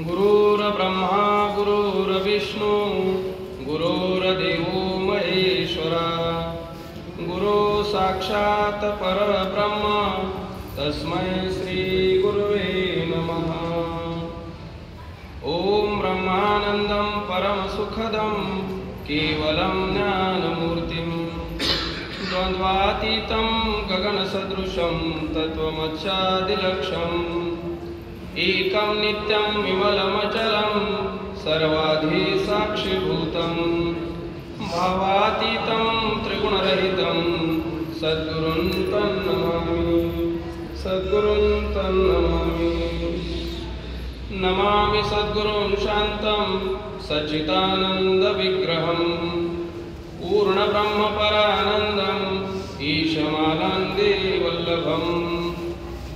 गुरुर्ब्रह्मा गुरुर्विष्णू गुरुर्देवो महेश्वरा गुरु साक्षात् परब्रह्म तस्मै श्री गुरुवे नमः। ओम ब्रह्मानंदं परमसुखदं केवलं ज्ञानमूर्तिं द्वन्द्वातीतं गगनसदृशं तत्त्वमच्चादिलक्ष्यम् एकं नित्यं विमलमचलं सर्वाधि साक्षिभूतं भावातीतं त्रिगुणरहितं सद्गुरुं तं नमामि नमामि सद्गुरुं शान्तं सच्चिदानन्दविग्रहं पूर्णब्रह्मपरानन्दम् ईशमानन्देवल्लभम्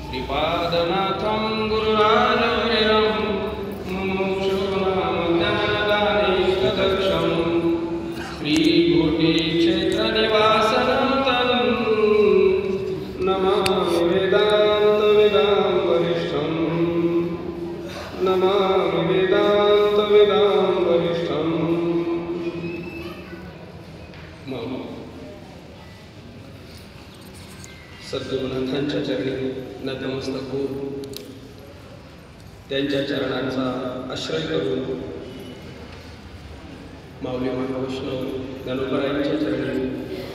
श्रीपादनाथं गुरुराजवर्यं मुमुक्षुर्नामज्ञानदानेकदक्षं श्रीकोटिक्षेत्रनिवासनं तं नमामि वेदान्तविदां वरिष्ठं नमामि वेदान्तविदां वरिष्ठं। सद्गुरुनाथांच्या चरणी नतमस्तक होऊन त्यांच्या चरणांचा आश्रय करून माऊली महावैष्णव ज्ञानोबरायांच्या चरणी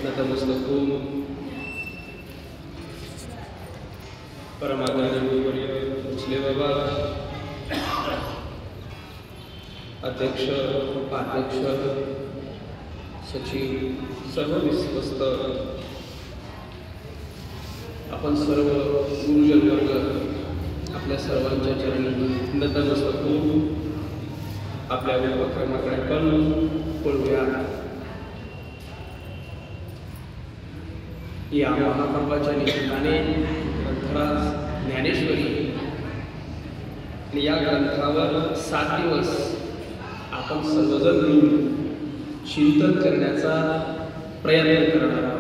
नतमस्तक होऊन परमादरणीय गुरुवर्य भोसले बाबा अध्यक्ष उपाध्यक्ष सचिव सर्व विश्वस्त आपण सर्व गुरुजन वर्ग आपल्या सर्वांच्या चरणी नतमस्तक होऊन आपल्या उपक्रमाकडे पण पळूया। या महापर्वाच्या निमित्ताने ग्रंथराज ज्ञानेश्वरी आणि या ग्रंथावर 7 दिवस आपण सर्वजण मिळून चिंतन करण्याचा प्रयत्न करणार आहोत।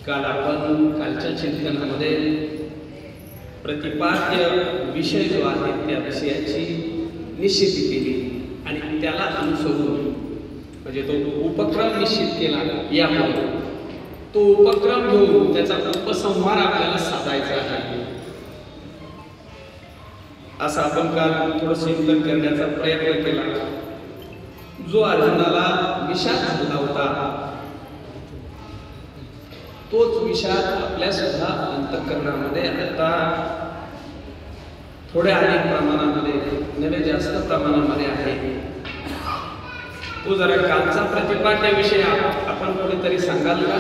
काल आपण कालच्या चिंतनामध्ये प्रतिपाद्य विषय जो आहे त्या विषयाची निश्चिती केली आणि त्याला अनुसरून म्हणजे तो उपक्रम निश्चित केला। यामुळे तो उपक्रम घेऊन त्याचा उपसंहार आपल्याला साधायचा आहे। असं आपण काल थोडं चिंतन करण्याचा प्रयत्न केला। जो अर्जुनाला विषाद झाला होता तोच विषाद आपल्या सुद्धा अंतःकरणामध्ये आता थोड्या अधिक प्रमाणामध्ये नव्हे जास्त प्रमाणामध्ये आहे। तो जरा कालचा प्रतिपाद्य विषय आपण कुठेतरी सांगाल का?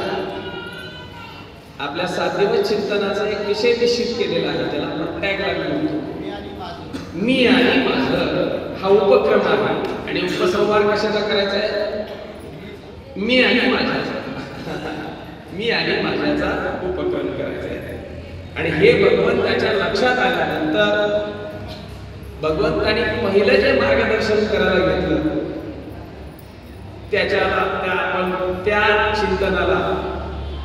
आपल्या 7 दिवस चिंतनाचा एक विषय निश्चित केलेला आहे, त्याला आपण टॅगलाईन म्हणतो मी आणि माझं। हा उपक्रम आहे आणि उपसंहार कशाचा करायचा आहे? मी आणि माझ्याचा मी आणि माझ्याचा उपक्रम करायचा आहे। आणि हे भगवंताच्या लक्षात आल्यानंतर भगवंताने पहिलं जे मार्गदर्शन करायला घेतलं आपण त्या चिंतनाला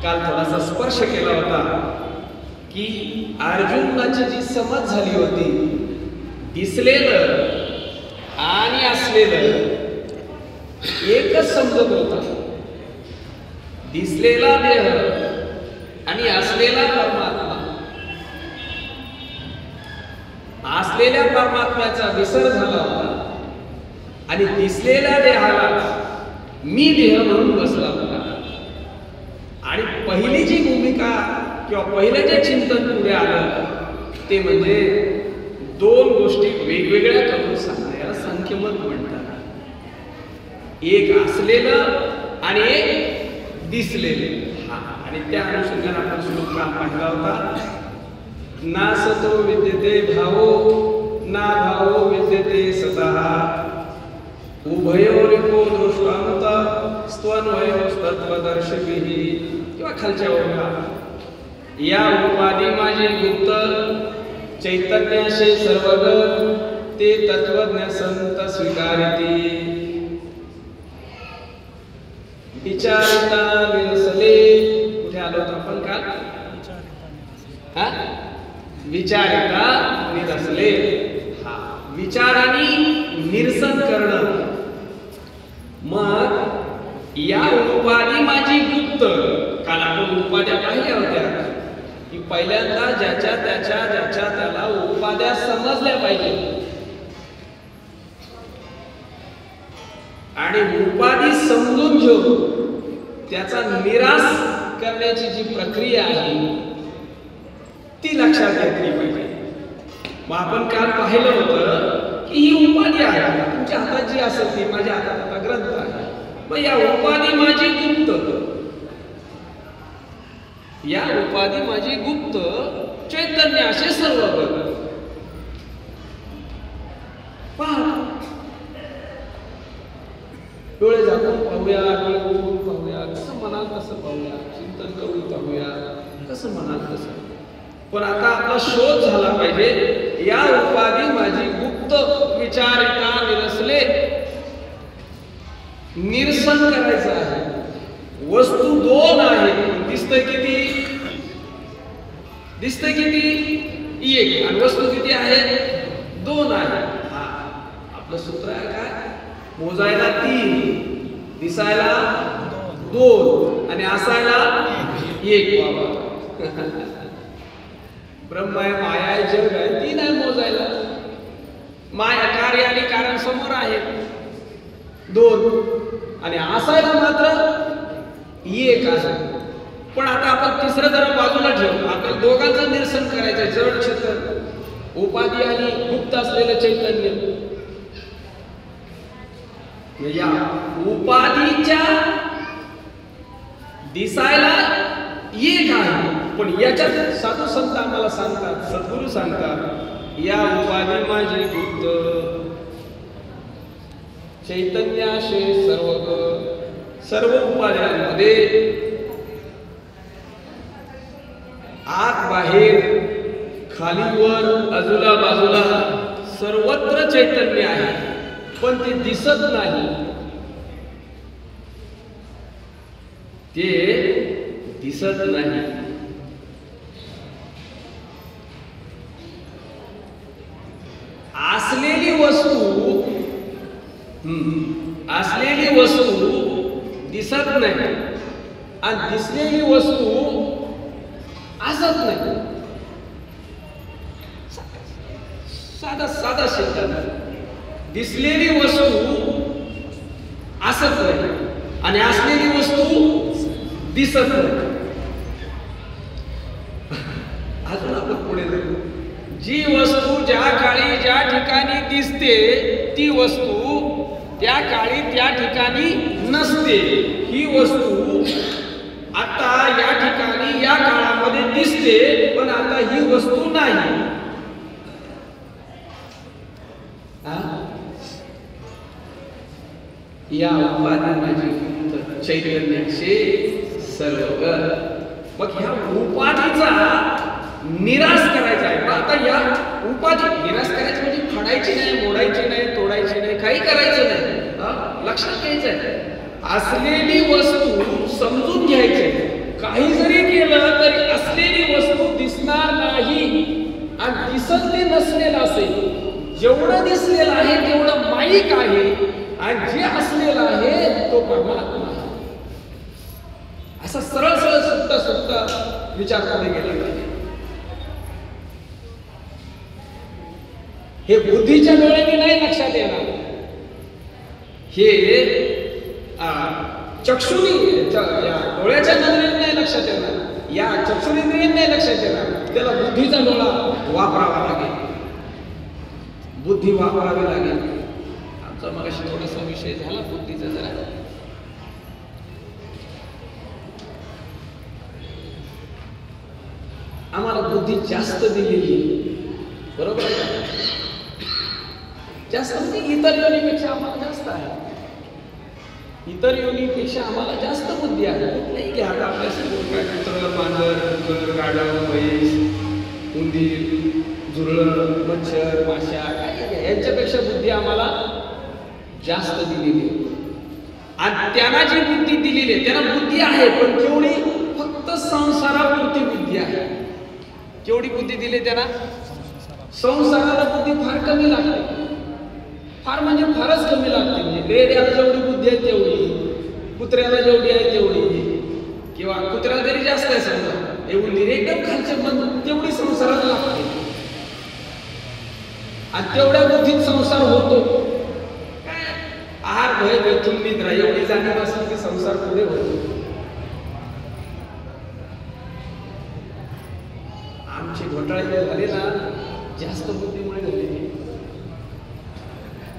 काल थोडासा स्पर्श केला होता की अर्जुनाची जी समज झाली होती दिसलेलं आणि असलेलं एकच समजत होता। दिसलेला देह आणि असलेला परमात्मा, असलेल्या परमात्म्याचा विसर झाला होता आणि दिसलेल्या देहाला मी देह म्हणून बसला होता। आणि पहिली जी भूमिका किंवा पहिलं जे चिंतन पुढे आलं ते म्हणजे 2 गोष्टी वेगवेगळ्या करून सांगणं, याला संख्यमत म्हणतात। एक असलेलं आणि एक दिसलेले। आणि त्या अनुषंगाने आपण श्लोक पाहिला होता ना सतो विद्यते भावो ना भावो विद्यते सतः उभयोरिको दृष्टांत स्तन्वयोस्तत्वदर्शिभिः किंवा खालच्या ओळखा या उपाधी माझे गुप्त चैतन्याशे सर्वगत ते तत्वज्ञ संत स्वीकारिती विचारिता निरसले। कुठे आलो होतो आपण काल? विचारिता निरसले। हा विचारांनी निरसन करणं. मग या उपाधी माझी गुप्त. काल आपण उपाध्या पाहिल्या होत्या की पहिल्यांदा ज्याच्या त्याला उपाध्या समजल्या पाहिजे आणि उपाधी समजून घेऊन त्याचा निराश करण्याची जी प्रक्रिया आहे ती लक्षात घेतली पाहिजे. मग आपण काल पाहिलं होतं की ही उपाधी आहे, तुमच्या हातात जी असेल ती, माझ्या हातात आता ग्रंथ आहे. मग या उपाधी माझी गुप्त, या उपाधी माझी गुप्त चैतन्य असे सर्व बघ. पहा, डोळे झाकून पाहूया, डोळे उघडून पाहूया, कसं म्हणाल तसं पाहूया, चिंतन करून पाहूया, कसं म्हणाल तसं. पण आता आपला शोध झाला पाहिजे, या उपाधी माझी गुप्त विचार एका निरसले निरसन करायचं आहे. वस्तू दोन आहेत, दिसतंय किती? दिसतंय किती? एक. आणि वस्तू किती आहेत? दोन आहेत. हा आपलं सूत्र आहे काय? मोजायला 3, दिसायला 2 आणि असायला 1. बाबा ब्रह्म आहे, माया आहे, जग आहे, 3 आहे मोजायला. माया कार्य आणि कारण समोर आहे 2 आणि असायला मात्र 1 आहे. पण आता आपण तिसरं जरा बाजूला ठेवू. आपल्या दोघांचं निरसन करायचं. जड चेतन, उपाधी आणि गुप्त असलेलं चैतन्य. या उपाधीच्या दिसायला 1 आहे, पण याच्यात साधू संत आम्हाला सांगतात, सद्गुरू सांगतात, या उपाधी माझी गुप्त चैतन्याशे सर्व उपाध्यांमध्ये आत बाहेर खाली वर अजूला बाजूला सर्वत्र चैतन्य आहे, पण ते दिसत नाही. ते दिसत नाही. असलेली वस्तू दिसत नाही आणि दिसलेली वस्तू असत नाही. साधा शब्द. दिसलेली वस्तू असत नाही आणि असलेली वस्तू दिसत नाही. अजून आपण पुढे जाऊ. जी वस्तू ज्या काळी ज्या ठिकाणी दिसते ती वस्तू त्या काळी त्या ठिकाणी नसते. ही वस्तू आता या ठिकाणी या काळामध्ये दिसते, पण आता ही वस्तू नाही. या उपाधी माझी चैतन्याचे सर्व. मग ह्या उपाधीचा निराश करायचा आहे. आता या उपाधी निराश करायची म्हणजे फाडायची नाही, मोडायची नाही, तोडायची नाही, काही करायचं नाही. लक्षात घ्यायचं आहे, असलेली वस्तू समजून घ्यायची. काही जरी केलं तरी असलेली वस्तू दिसणार नाही आणि दिसत ते नसलेलं असेल. जेवढं दिसलेलं आहे तेवढं माईक आहे आणि जे असलेलं आहे तो परमात्मा आहे. असा सरळ सरळ सुद्धा विचार मध्ये गेला पाहिजे. हे बुद्धीच्या डोळ्याने नाही लक्षात येणार. हे चक्षुनी डोळ्याच्या नजरेने नाही लक्षात येणार. या चक्षुरेंद्रियाने नाही लक्षात येणार. त्याला बुद्धीचा डोळा वापरावा लागेल, बुद्धी वापरावी लागेल. आमचा मगाशी थोडासा विषय झाला बुद्धीचा जरा. आम्हाला बुद्धी जास्त दिलेली, बरोबर आहे? जास्त म्हणजे इतर योनीपेक्षा आम्हाला जास्त आहे. इतर योनीपेक्षा आम्हाला जास्त बुद्धी आहे. कुठल्याही घ्या आपल्या कुत्र, मांजर, कुकर, गाढव, म्हैस, उंदीर, झुरळ, मच्छर, माशा, काय यांच्यापेक्षा बुद्धी आम्हाला जास्त दिलेली आहे. आणि त्यांना जी बुद्धी दिलेली आहे त्यांना बुद्धी आहे, पण केवढी? फक्त संसारापुरती बुद्धी आहे. केवढी बुद्धी दिली त्यांना? संसाराला बुद्धी फार कमी लागते. फार म्हणजे फारच कमी लागते. म्हणजे रेड्याला जेवढी बुद्धी आहे तेवढी, कुत्र्याला जेवढी आहे तेवढी, किंवा कुत्र्याला तरी जास्त आहे समजा, एवढी एकदम खालचे मन तेवढी संसारात लागते. आणि तेवढ्या बुद्धीत संसार होतो. काय आहार भय व्यथून निद्रा एवढी जाणीव असेल की संसार पुढे होतो. आमचे घोटाळे झाले ना जास्त बुद्धीमुळे झाले.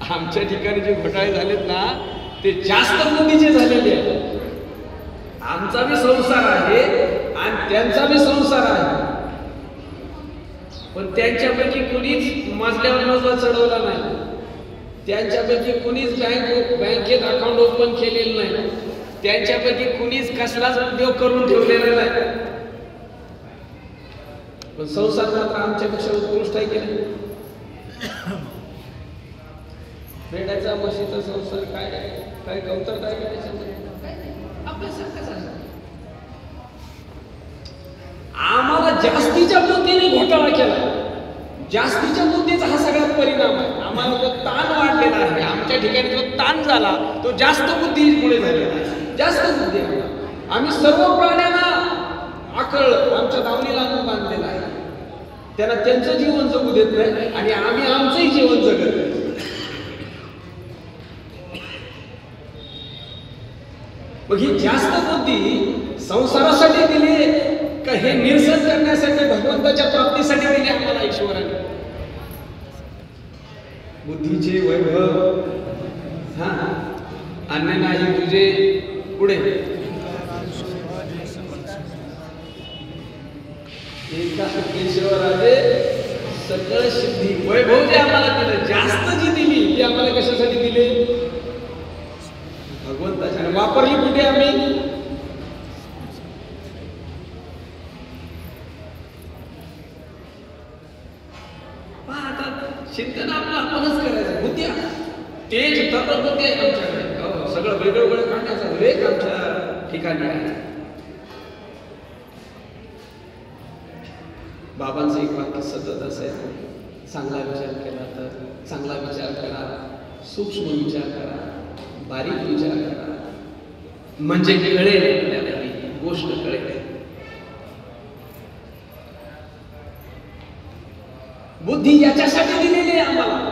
आमच्या ठिकाणी जे घोटाळे झालेत ना ते जास्त बुद्धीचे झालेले आहेत. आमचा बी संसार आहे आणि त्यांचा बी संसार आहे, पण त्यांच्यापैकी कुणीच मजल्यावर मजला चढवला नाही. त्यांच्यापैकी कुणीच बँकेत अकाउंट ओपन केलेलं नाही. त्यांच्यापैकी कुणीच कसलाच उद्योग करून ठेवलेला नाही. पण संसार मात्र आमच्यापेक्षा उत्कृष्ट आहे की नाही. रेड्याचा म्हशीचा संसार काय काय कमतरता आहे आपल्यासारखाच आहे. आम्हाला जास्तीच्या बुद्धीने घोटाळा केला. जास्तीच्या बुद्धीचा हा सगळ्यात परिणाम आहे. आम्हाला जो ताण वाढलेला आहे, आमच्या ठिकाणी जो ताण झाला तो जास्त बुद्धीमुळे झालेला आहे. जास्त बुद्धी आहे. आम्ही सर्व प्राण्यांना आकळ आमच्या दावणीला आणून बांधलेला आहे. त्यांना त्यांचं जीवन जगू देत नाही आणि आम्ही आमचंही जीवन जगत नाही. मग ही जास्त बुद्धी संसारासाठी दिली का हे निरसन करण्यासाठी, भगवंताच्या प्राप्तीसाठी दिली आम्हाला ईश्वराने. बुद्धीचे वैभव हा अन्य नाही तुझे पुढे एका केशवराजे सगळं सिद्धी वैभव जे आम्हाला दिलं, जास्त जी दिली ती आम्हाला कशासाठी दिली? भगवंताच्या. वापरली कुठे आम्ही? चिंतन आपलं आपणच करायचं. बुद्धी तेज तत्व बुद्धी आहे आमच्याकडे. सगळं वेगळं वेगळं काढण्याचा विवेक आमच्या ठिकाणी आहे. बाबांचं एक वाक्य सतत असायचं, चांगला विचार केला तर चांगला विचार करा, सूक्ष्म विचार करा, बारीक विचार करा, म्हणजे कळेल आपल्याला गोष्ट कळेल. बुद्धी याच्यासाठी दिलेली आहे आम्हाला.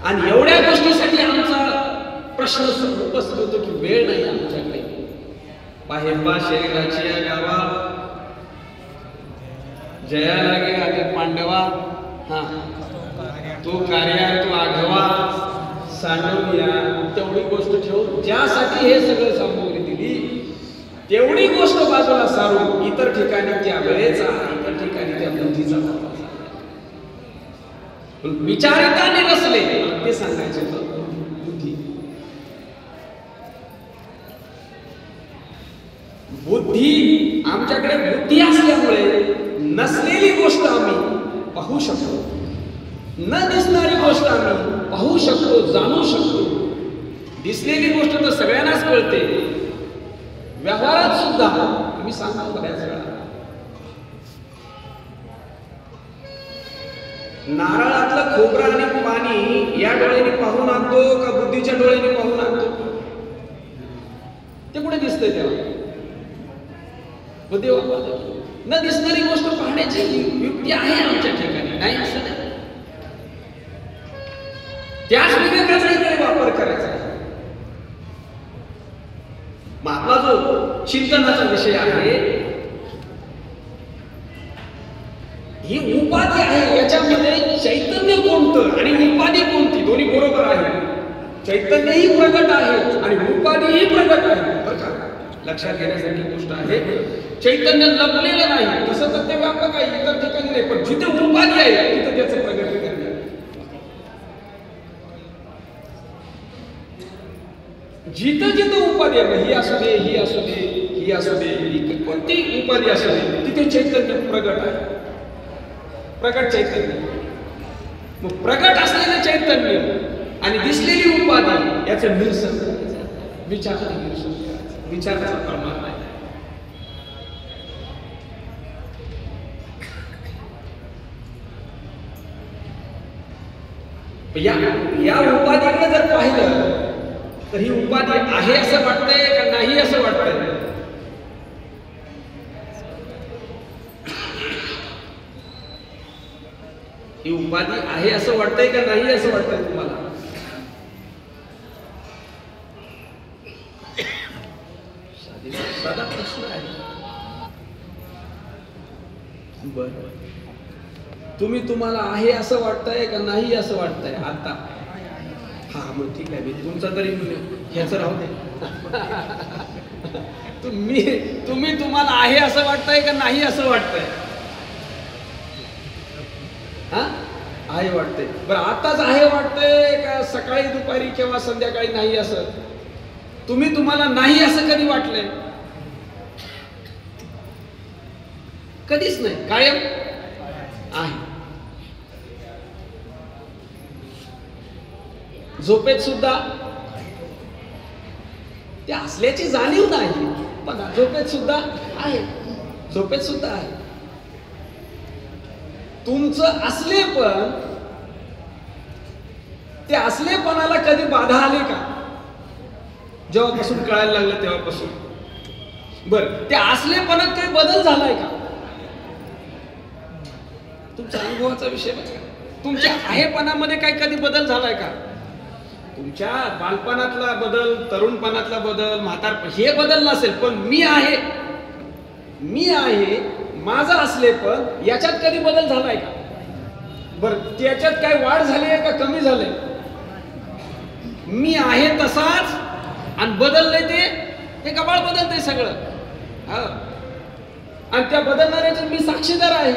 आणि एवढ्या गोष्टीसाठी आमचा प्रश्न उपस्थित होतो की वेळ नाही आमच्याकडे. बाहेर शरीराची या गावा जया लागे आधी पांडवा, हा तो कार्या तो आघवा सांडवूया. तेवढी गोष्ट ठेवून ज्यासाठी हे सगळं सामग्री दिली तेवढी गोष्ट बाजूला सारून इतर ठिकाणी त्या वेळेचा, इतर ठिकाणी त्या बुद्धीचा वापर. विचारिताने नसले ते सांगायचे बुद्धी. बुद्धी आमच्याकडे बुद्धी असल्यामुळे नसलेली गोष्ट आम्ही पाहू शकतो, न दिसणारी गोष्ट आम्ही पाहू शकतो, जाणू शकतो. दिसलेली गोष्ट तर सगळ्यांनाच कळते. व्यवहारात सुद्धा आम्ही सांगतो बऱ्याच वेळा, नारळातलं खोबरं आणि पाणी या डोळ्याने पाहून आणतो का बुद्धीच्या डोळ्याने पाहून आणतो? ते कुठे दिसतंय तेव्हा? बुद्धी वापरतो. न दिसणारी गोष्ट पाहण्याची युक्ती आहे आमच्या ठिकाणी, नाही असं नाही. त्याच विवेकाचा इकडे वापर करायचा आहे. आपला जो चिंतनाचा विषय आहे ही उपाधी आहे. याच्यामध्ये चैतन्य कोणतं आणि उपाधी कोणती दोन्ही बरोबर आहे. चैतन्यही प्रगट आहे आणि उपाधीही प्रगट आहे. बरं का, लक्षात घेण्यासाठी गोष्ट आहे. चैतन्य लपलेलं नाही, तसं तर ते व्यापक आहे, इतर ठिकाणी नाही. पण जिथे उपाधी आहे तिथे त्याचं प्रगतीकरण आहे. जिथं जिथं उपाधी आहे, ही असू दे, ही असू दे, ही असू दे, ही कोणती उपाधी असू दे, तिथे चैतन्य प्रगट आहे. प्रगट चैतन्य. मग प्रगट असलेलं चैतन्य आणि दिसलेली उपाधी याचं निरसन करायचं, विचाराचं निरसन करायचं. विचाराचा परमात्मा आहे. या या उपाधीकडे जर पाहिलं तर ही उपाधी आहे असं वाटतंय का नाही असं वाटतंय? ही उपाधी आहे असं वाटतंय का नाही असं वाटतंय तुम्हाला? साधा प्रश्न आहे. बरं, तुम्हाला आहे असं वाटतंय का नाही असं वाटतंय आता? हा, मग ठीक आहे, मी तुमचा तरी ह्याच राहू दे. तुम्हाला आहे असं वाटतंय का नाही असं वाटतंय? हा, आहे वाटतंय. बरं, आताच आहे वाटतंय का सकाळी दुपारी किंवा संध्याकाळी नाही असं? तुम्हाला नाही असं कधी वाटलंय? कधीच नाही, कायम आहे. झोपेत सुद्धा ते असल्याची जाणीव नाही, पण झोपेत सुद्धा आहे. झोपेत सुद्धा आहे. तुमचं असलेपण, ते असलेपणाला कधी बाधा आली का? जेव्हापासून कळायला लागलं तेव्हापासून. बरं, त्या असलेपणात काही बदल झालाय का? तुमच्या अनुभवाचा विषय बघा. तुमच्या आहेपणामध्ये काही कधी बदल झालाय का? तुमच्या बालपणातला बदल, तरुणपणातला बदल, म्हातारपण हे बदल नसेल, पण मी आहे माझं असलेपण, याच्यात कधी बदल झालाय का? बरं, त्याच्यात काय वाढ झाली आहे का कमी झालंय? मी आहे तसाच आणि बदललंय ते गबाळ बदलतंय सगळं. हा, आणि त्या बदलणाऱ्याचे मी साक्षीदार आहे.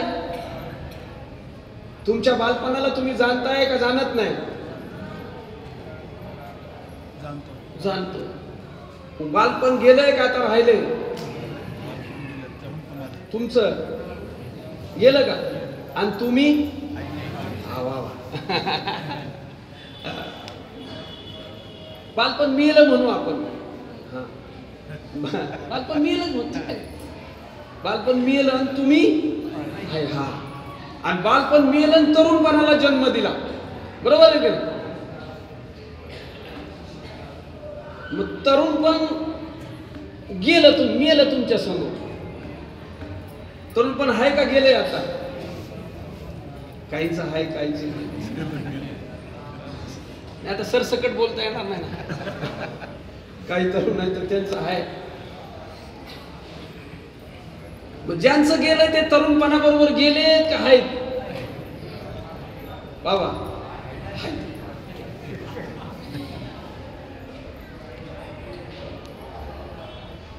तुमच्या बालपणाला तुम्ही जाणताय का जाणत नाही? जाणतो. बालपण गेलंय का आता राहिलंय? तुमचं गेलं का? आणि तुम्ही? बालपण मेलं म्हणू आपण. बालपण मेलं म्हणतो. बालपण मेलं आणि तुम्ही आहे. हा, आणि बालपण मेलं आणि तरुणपणाला जन्म दिला. बरोबर आहे की नाही? मग तरुणपण गेलं, मेलं तुमच्या समोर. तरुणपण आहे का गेलंय आता? काहीच आहे, काहीच नाही. आता सरसकट बोलता येणार नाही ना. काही तरुण आहे तर त्यांचं आहे. ज्यांचं गेलंय ते तरुणपणा बरोबर गेले का आहेत? बाबा,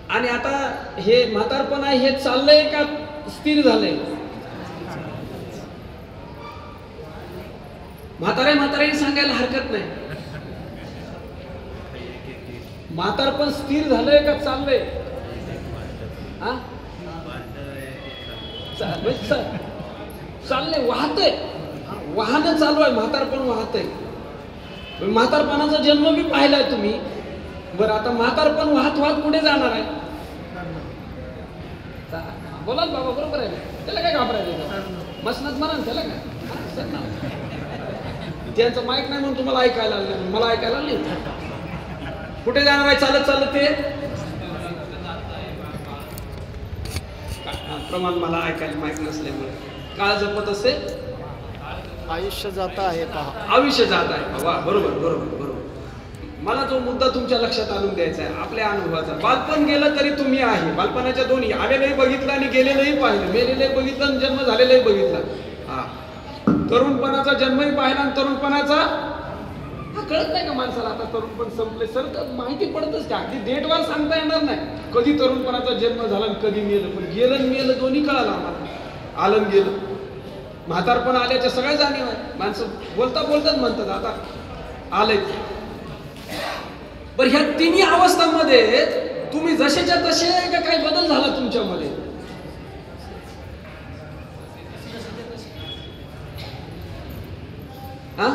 आणि आता हे म्हातारपण आहे, हे चाललंय का स्थिर झालंय? म्हातारे सांगायला हरकत नाही. म्हातारपण स्थिर झालंय का चाललंय? हा, चाललंय, वाहतंय. वाहन चालू आहे, म्हातारपण वाहतंय. म्हातारपणाचा जन्म बी पाहिलाय तुम्ही. बरं, आता म्हातारपण वाहत पुढे जाणार आहे. बोला बाबा, बरोबर आहे. त्याला काय घाबरायचं? मसनत म्हणा त्याला काय. त्यांचं माईक नाही म्हणून तुम्हाला ऐकायला लागलं, मला ऐकायला नाही. कुठे जाणार आहे चालत ते? प्रमाण मला ऐकायला माईक नसल्यामुळे. काळ जपत असेल, आयुष्य जात आहे पहा. आयुष्य जात आहे. वा, बरोबर. मला जो मुद्दा तुमच्या लक्षात आणून द्यायचा आहे आपल्या अनुभवाचा. बालपण गेलं तरी तुम्ही आहे. बालपणाच्या दोन्ही, आलेलंही बघितलं आणि गेलेलंही पाहिलं. मेलेलंही बघितलं आणि जन्म झालेलाही बघितला. हा, तरुणपणाचा जन्मही पाहिला आणि तरुणपणाचा, हा कळत नाही का माणसाला आता तरुणपण संपले? सर, तर माहिती पडतच का? अगदी डेटवर सांगता येणार नाही कधी तरुणपणाचा जन्म झाला आणि कधी मेलं. पण गेलं आणि मेलं दोन्ही कळालं आम्हाला. आलं गेलं. म्हातारपण आल्याच्या सगळ्या जाणीव आहे. माणसं बोलताच म्हणतात आता आलंय. बरं, ह्या तिन्ही अवस्थांमध्ये तुम्ही जसेच्या तसे का काही बदल झाला तुमच्यामध्ये? हा,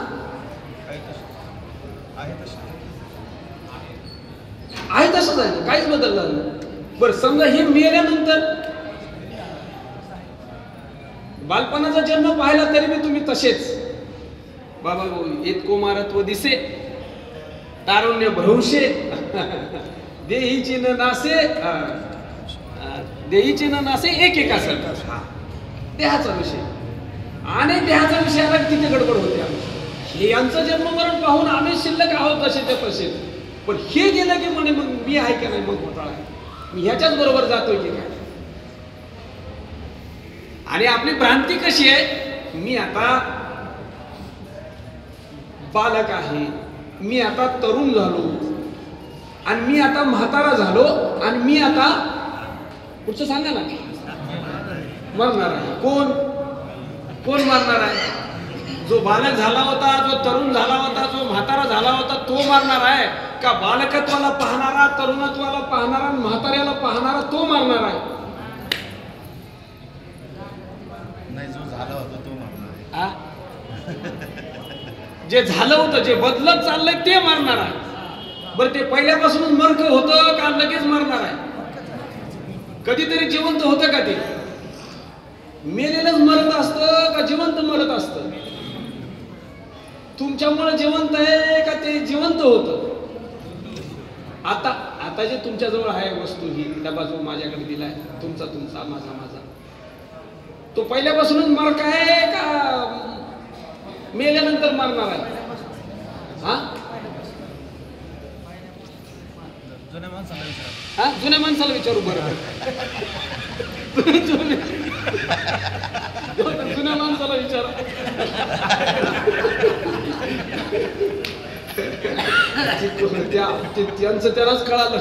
आहे तसंच आहे, काहीच बदल झाला नाही. बरं, समजा हे मेल्यानंतर बालपणाचा जन्म पाहिला तरी मी तुम्ही तसेच. बाबा इतको मारत्व दिसे तारुण्य भ्रंशे देहीची न नासे देहीची न नासे एकेका सर देहाचा विषय आणि देहाचा विषय आला तिथे गडबड होते हे यांचं जन्ममरण पाहून आम्ही शिल्लक आहोत तसे ते प्रसिद्ध पण हे गेलं की म्हणे मग मी आहे का नाही मग घोटाळा मी ह्याच्याच बरोबर जातोय की काय आणि आपली भ्रांती कशी आहे मी आता बालक आहे मी आता तरुण झालो आणि मी आता म्हातारा झालो आणि मी आता पुढचं सांगा ना मरणार आहे कोण कोण मरणार आहे जो बालक झाला होता जो तरुण झाला होता जो म्हातारा झाला होता तो मरणार आहे का बालकत्वाला पाहणारा तरुणत्वाला पाहणारा म्हाताऱ्याला पाहणारा तो मरणार आहे नाही जो झाला होता तो मरणार आहे जे झालं होतं जे बदलत चाललंय ते मरणार आहे बरं ते पहिल्यापासूनच मर्क होतं का लगेच मरणार आहे कधीतरी जिवंत होतं का ते मेलेलंच मरत असतं का जिवंत मरत असतं तुमच्यामुळे जिवंत आहे का ते जिवंत होतं आता आता जे तुमच्याजवळ आहे वस्तू ही डबा जो माझ्याकडे दिलाय तुमचा तुमचा माझा माझा तो पहिल्यापासूनच मर्क आहे का मेल्यानंतर मरणार आहे हा जुन्या माणसाला विचारा हा जुन्या माणसाला विचारू बरं जुन्या माणसाला विचारा त्यांचं त्यालाच कळालं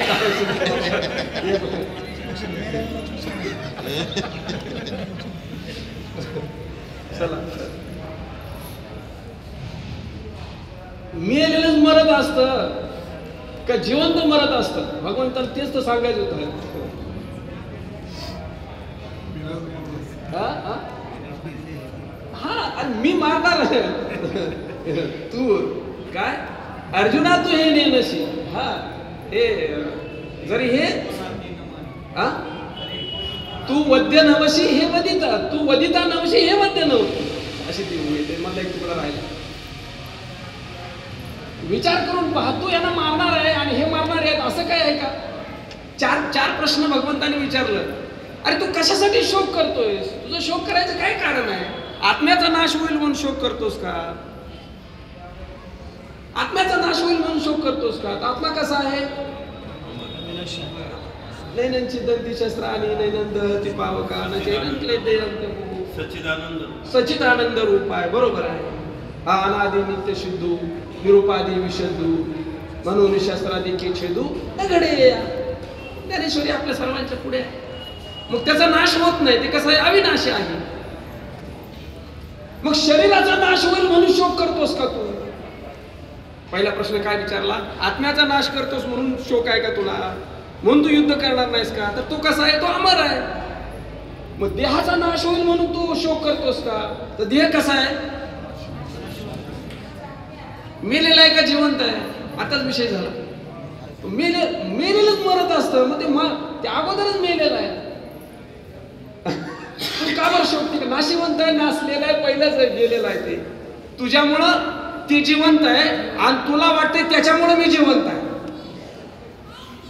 चला मेलेलंच मरत असतं का जिवंत मरत असतं भगवंताला तेच तर सांगायचं होतं हा आणि मी मारणार तू काय अर्जुना तू हे नेनशी हा हे जरी हे हा तू वद्य नवशी हे वदिता तू वदिता नवशी हे वद्य नव्हतं अशी ती मिळते मला एक तुकडा राहिला विचार करून पहा तू यांना मारणार आहे आणि हे मारणार आहेत असं काय आहे का चार प्रश्न भगवंताने विचारलं अरे तू कशासाठी शोक करतोयस तुझं शोक करायचं काय कारण आहे आत्म्याचा नाश होईल म्हणून शोक करतोस का आत्म्याचा नाश होईल म्हणून शोक करतोस का आत्मा कसा आहे नैनंची दंती शस्त्राणी नैनंद ती पावका सच्चिदानंद रूप आहे बरोबर आहे हा अनादि नित्य शुद्धू निरुपादी विशुद्धू म्हणून शस्त्रादी के छेदू घडे ज्ञानेश्वरी आपल्या सर्वांच्या पुढे मग त्याचा नाश होत नाही ते कसं आहे अविनाशी आहे मग शरीराचा नाश होईल म्हणून शोक करतोस का तू पहिला प्रश्न काय विचारला आत्म्याचा नाश करतोस म्हणून शोक आहे का तुला म्हणून तू युद्ध करणार नाहीस का तर तो कसा आहे तो अमर आहे मग देहाचा नाश होईल म्हणून तू शोक करतोस का तर देह कसा आहे मेलेला आहे का जिवंत आहे आताच विषय झाला मेलेलंच मरत असतं मग ते अगोदरच मेलेलं आहे तू का बरं शोधते नाशिवंत आहे नासलेला आहे पहिलंच गेलेलं आहे ते तुझ्यामुळं ती जिवंत आहे आणि तुला वाटते त्याच्यामुळे मी जिवंत आहे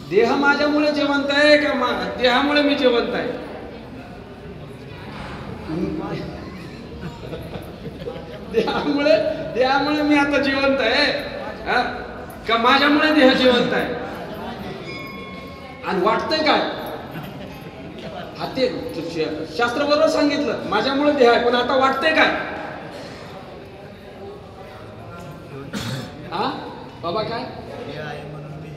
देह माझ्यामुळे जिवंत आहे का देहामुळे मी जिवंत आहे देहामुळे मी आता जिवंत आहे का माझ्यामुळे देह जिवंत आहे आणि वाटतंय काय हा ते शास्त्र बरोबर सांगितलं माझ्यामुळे देह आहे पण आता वाटतंय काय हा बाबा काय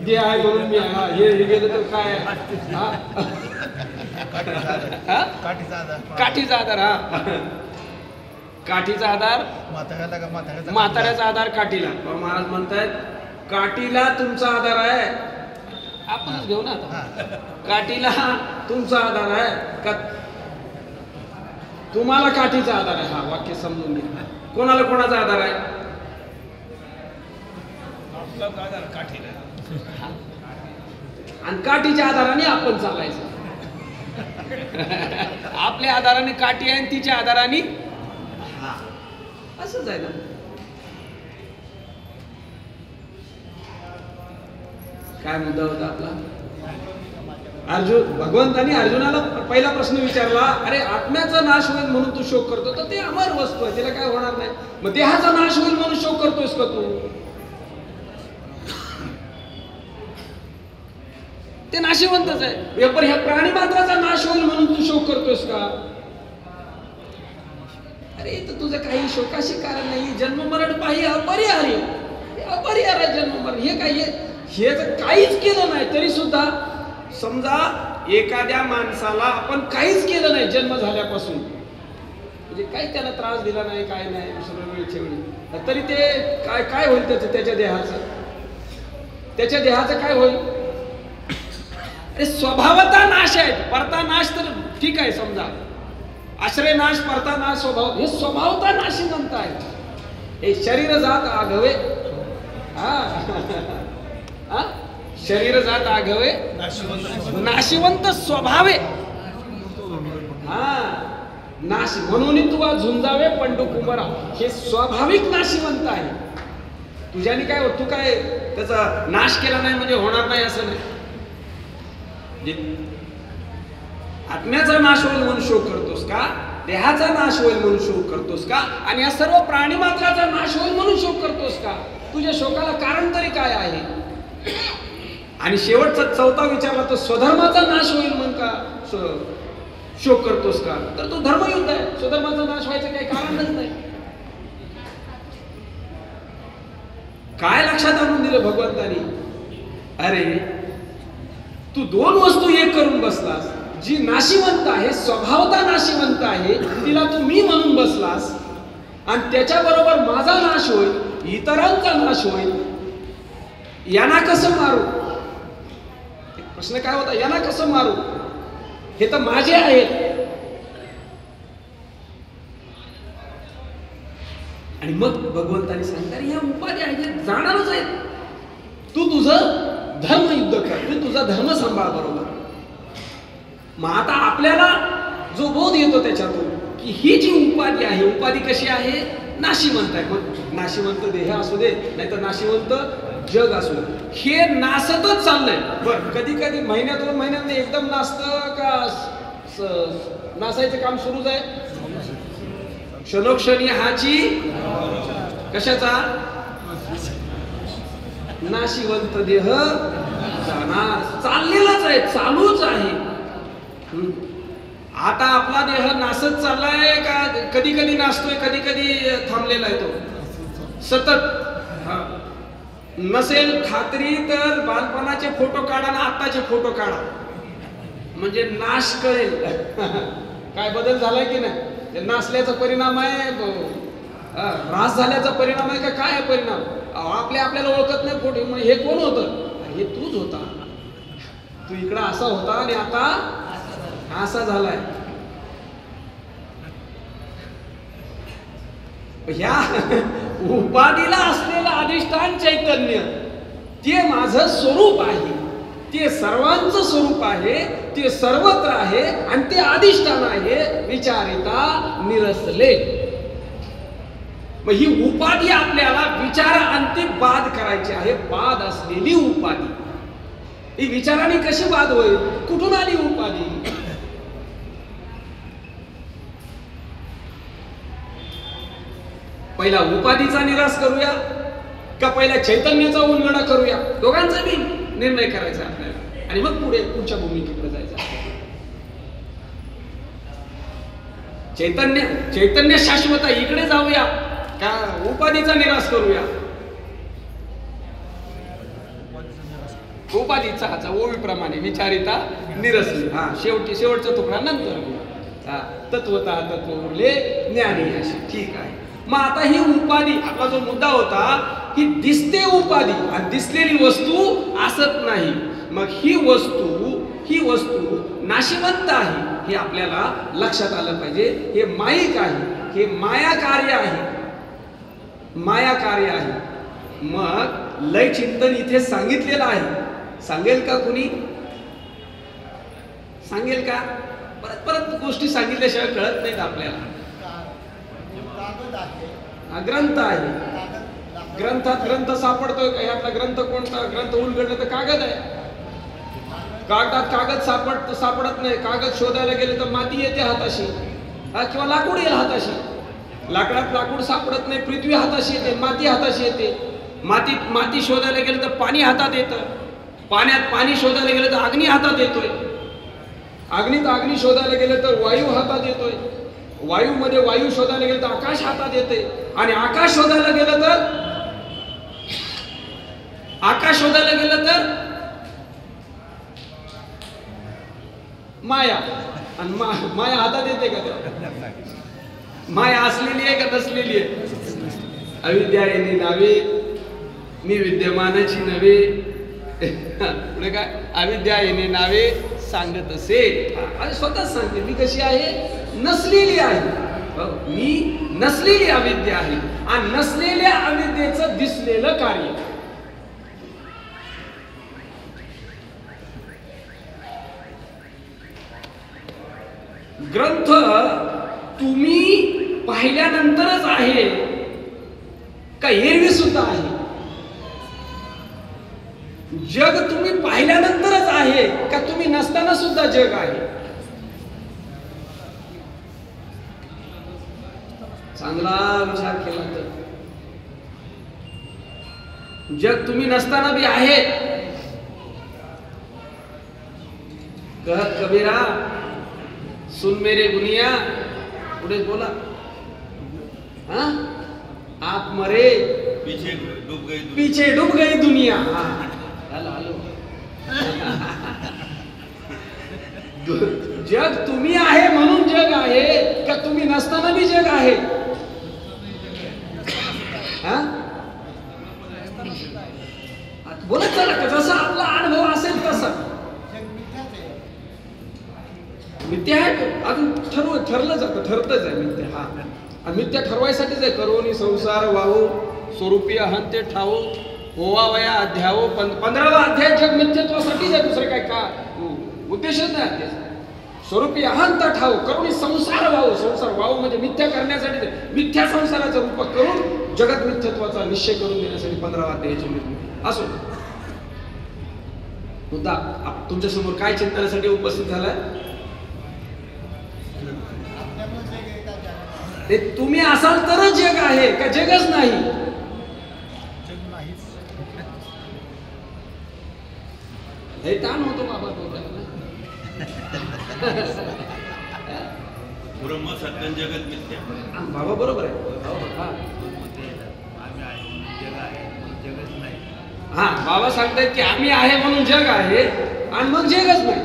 देह आहे म्हणून मी हे गेलं तर काय काठीचा आधार हा काठीचा आधार म्हाताऱ्याचा आधार काठीला महाराज म्हणतायत काठीला तुमचा आधार आहे आपणच घेऊ ना आता काठीला तुमचा आधार आहे का तुम्हाला काठीचा आधार आहे हा वाक्य समजून घ्या कोणाला कोणाचा आधार आहे आणि काठीच्या आधाराने आपण चालायचं आपल्या आधाराने काठी आहे आणि तिच्या आधाराने असंच आहे ना काय मुद्दा होता आपला? अर्जुन, भगवंतानी अर्जुनाला पहिला प्रश्न विचारला, अरे आत्म्याचा नाश होईल म्हणून तू शोक करतो, तर ते अमर वस्तू आहे, तिला काय होणार नाही. मग देहाचा नाश होईल म्हणून शोक करतोयस का तू? ते नाशिवंतच आहे. पण ह्या प्राणी मात्राचा नाश होईल म्हणून तू शोक करतोयस का? अरे तर तुझं काही शोकाशी कारण नाही. जन्म मरण पाही अपरिहार्य, अपरिहार्य जन्म मरण. हे काय, हे जर काहीच केलं नाही तरी सुद्धा, समजा एखाद्या माणसाला आपण काहीच केलं नाही जन्म झाल्यापासून, म्हणजे काही त्याला त्रास दिला नाही, काय नाही, सगळं वेळच्या वेळी, तरी ते काय काय होईल त्याच्या देहाचं? त्याच्या देहाचं काय होईल? अरे स्वभावता नाश आहे. परता नाश तर ठीक आहे, समजा आश्रय नाश, परता नाश, स्वभाव, हे स्वभावता नाशी म्हणताय. हे शरीर जात आघवे, शरीर जात आघवे नाशिवंत स्वभावे. नाश म्हणून तुला झुंजावे पंडू कुमारा. हे स्वाभाविक नाशिवंत आहे. तुझ्याने काय, तू काय त्याचा नाश केला नाही म्हणजे होणार नाही असं नाही. आत्म्याचा नाश होईल म्हणून शोक करतोस का? देहाचा नाश होईल म्हणून शोक करतोस का? आणि या सर्व प्राणी मात्राचा नाश होईल म्हणून शोक करतोस का? तुझ्या शोकाला कारण तरी काय आहे? आणि शेवटचा चौथा विचारला तर स्वधर्माचा नाश होईल म्हणून का शोक करतोस का? तर तो धर्मयुद्ध आहे. स्वधर्माचा नाश व्हायचं काही कारणच नाही. काय लक्षात आणून दिलं भगवंतानी? अरे तू दोन वस्तू एक करून बसलास. जी नाशिवंत आहे, स्वभावता नाशिवंत आहे, तिला तू मी म्हणून बसलास, आणि त्याच्या बरोबर माझा नाश होईल, इतरांचा नाश होईल. यांना कसं मारू? प्रश्न काय होता? यांना कसं मारू? हे तर माझे आहेत. आणि मग भगवंतानी सांगितलं, ह्या उपाधी आहेत, जाणारच आहेत. तू तुझं धर्म युद्ध कर, तू तुझा धर्म सांभाळ बरोबर. मग आता आपल्याला जो बोध येतो त्याच्यातून की ही जी उपाधी आहे, उपाधी कशी आहे? नाशिवंत आहे. मग नाशिवंत देह असू दे, नाही तर नाशिवंत जग असू दे, हे नासतच चाललंय. बर, कधी कधी महिन्या दोन महिन्यात एकदम नासतं का नासायचं काम सुरूच आहे? क्षणोक्षणी हाची कशाचा? नाशिवंत देह जाणार, चाललेलाच आहे, चालूच आहे. आता आपला देह नासत चाललाय का? कधी कधी नाचतोय, कधी कधी थांबलेला आहे तो सतत. नसेल खात्री तर बालपणाचे फोटो काढा ना आत्ताचे फोटो काढा, म्हणजे नाश कळेल काय बदल झालाय की नाही. नासल्याचा परिणाम आहे, ऱ्हास झाल्याचा परिणाम आहे का काय आहे परिणाम? आपल्याला ओळखत नाही फोटो. म्हणजे हे कोण होतं? हे तूच होता. तू इकडं असा होता आणि आता असा झालाय. ह्या उपाधीला असलेलं अधिष्ठान चैतन्य, ते माझं स्वरूप आहे, ते सर्वांचं स्वरूप आहे, ते सर्वत्र आहे, आणि ते अधिष्ठान आहे. विचारिता निरसले. मग ही उपाधी आपल्याला विचारांती बाद करायची आहे. बाद असलेली उपाधी ही विचाराने कशी बाद होईल? कुठून आली उपाधी? पहिला उपाधीचा निराश करूया का पहिला चैतन्याचा उलगडा करूया? दोघांचा बी निर्णय करायचा आपल्याला, आणि मग पुढच्या भूमिकेकडे जायचं. चैतन्य शाश्वत आहे, इकडे जाऊया का उपाधीचा निराश करूया? उपाधीचा हाचा ओवीप्रमाणे विचारिता निरसली. शेवटचा तुकडा नंतर तत्वता तत्व उरले ज्ञानी अशी. ठीक आहे. मग आता ही उपाधी, आपला जो मुद्दा होता, ही दिसते उपाधी आणि दिसलेली वस्तू असत नाही. मग ही वस्तू नाशिवंत आहे हे आपल्याला लक्षात आलं पाहिजे. हे माईक आहे, हे माया कार्य आहे, माया कार्य आहे. मग लय चिंतन इथे सांगितलेलं आहे. सांगेल का कुणी? सांगेल का? परत परत गोष्टी सांगितल्याशिवाय कळत नाहीत आपल्याला. ग्रंथ आहे, ग्रंथात ग्रंथ सापडतोय का? ह्यातला ग्रंथ कोणता? ग्रंथ उलगडलं तर कागद आहे. कागदात कागद सापडत नाही. कागद शोधायला गेले तर माती येते हाताशी, किंवा लाकूड येईल हाताशी. लाकडात लाकूड सापडत नाही, पृथ्वी हाताशी येते, माती हाताशी येते. माती शोधायला गेलं तर पाणी हातात येतं. पाण्यात पाणी शोधायला गेलं तर अग्नी हातात येतोय. अग्नी शोधायला गेलं तर वायू हातात येतोय. वायूमध्ये वायू शोधायला गेलं तर आकाश हातात येते. आणि आकाश शोधायला गेलं तर माया. आणि माया हातात येते का? माया असलेली आहे का नसलेली आहे? अविद्या येणे नावे मी विद्यमानाची नव्हे. पुढे काय? अविद्या येणे नावे सांगत असे. आणि स्वतःच सांगते मी कशी आहे? नसलेली आहे. मी नसलेली अविद्या आहे. आणि नसलेल्या अविद्येचं दिसलेलं कार्य. ग्रंथ तुम्ही पाहिल्यानंतरच आहे का एरवी सुद्धा आहे? जग तुम्ही पाहिल्यानंतरच आहे का तुम्ही नसताना सुद्धा जग आहे? चांगला विचार केला तर जग तुम्ही नसताना भी आहे. कहत कबीरा सुन मेरे गुनिया. पुढे बोला. हाँ? आप मरे पीछे डूब गई दुनिया. हॅलो जग तुम्ही आहे म्हणून जग आहे का तुम्ही नसताना भी जग आहे? बोलत चला का जसा आपला अनुभव असेल तसा. मिथ्या आहे अजून ठरलं जातं, ठरतच आहे मिथ्या. हा मिथ्या ठरवायसाठीच आहे. करोनी संसार वाहू स्वरूपी अहंते ठावो होवा वया अध्यावो. 15वा अध्याय जग मिथ्यत्वासाठीच आहे. दुसरं काय का उद्देशच नाही अध्याय. स्वरूपी अहंत ठावो करोनी संसार वाहू. संसार वाहू म्हणजे मिथ्या करण्यासाठी, मिथ्या संसाराचा रूप करून जगत मिथ्यत्वाचा निश्चय करून देण्यासाठी 15वा अध्यायाची निर्मिती. असो मुद्दा तुमच्या समोर काय चिंतनासाठी उपस्थित झालाय? ते तुम्ही असाल तरच जग आहे का जगच नाही? हे ताण होतो बाबा ब्रह्म सत्य जगत मिथ्या. बाबा बरोबर आहे. हा बाबा सांगतायत की आम्ही आहे म्हणून जग आहे आणि मग जगच नाही.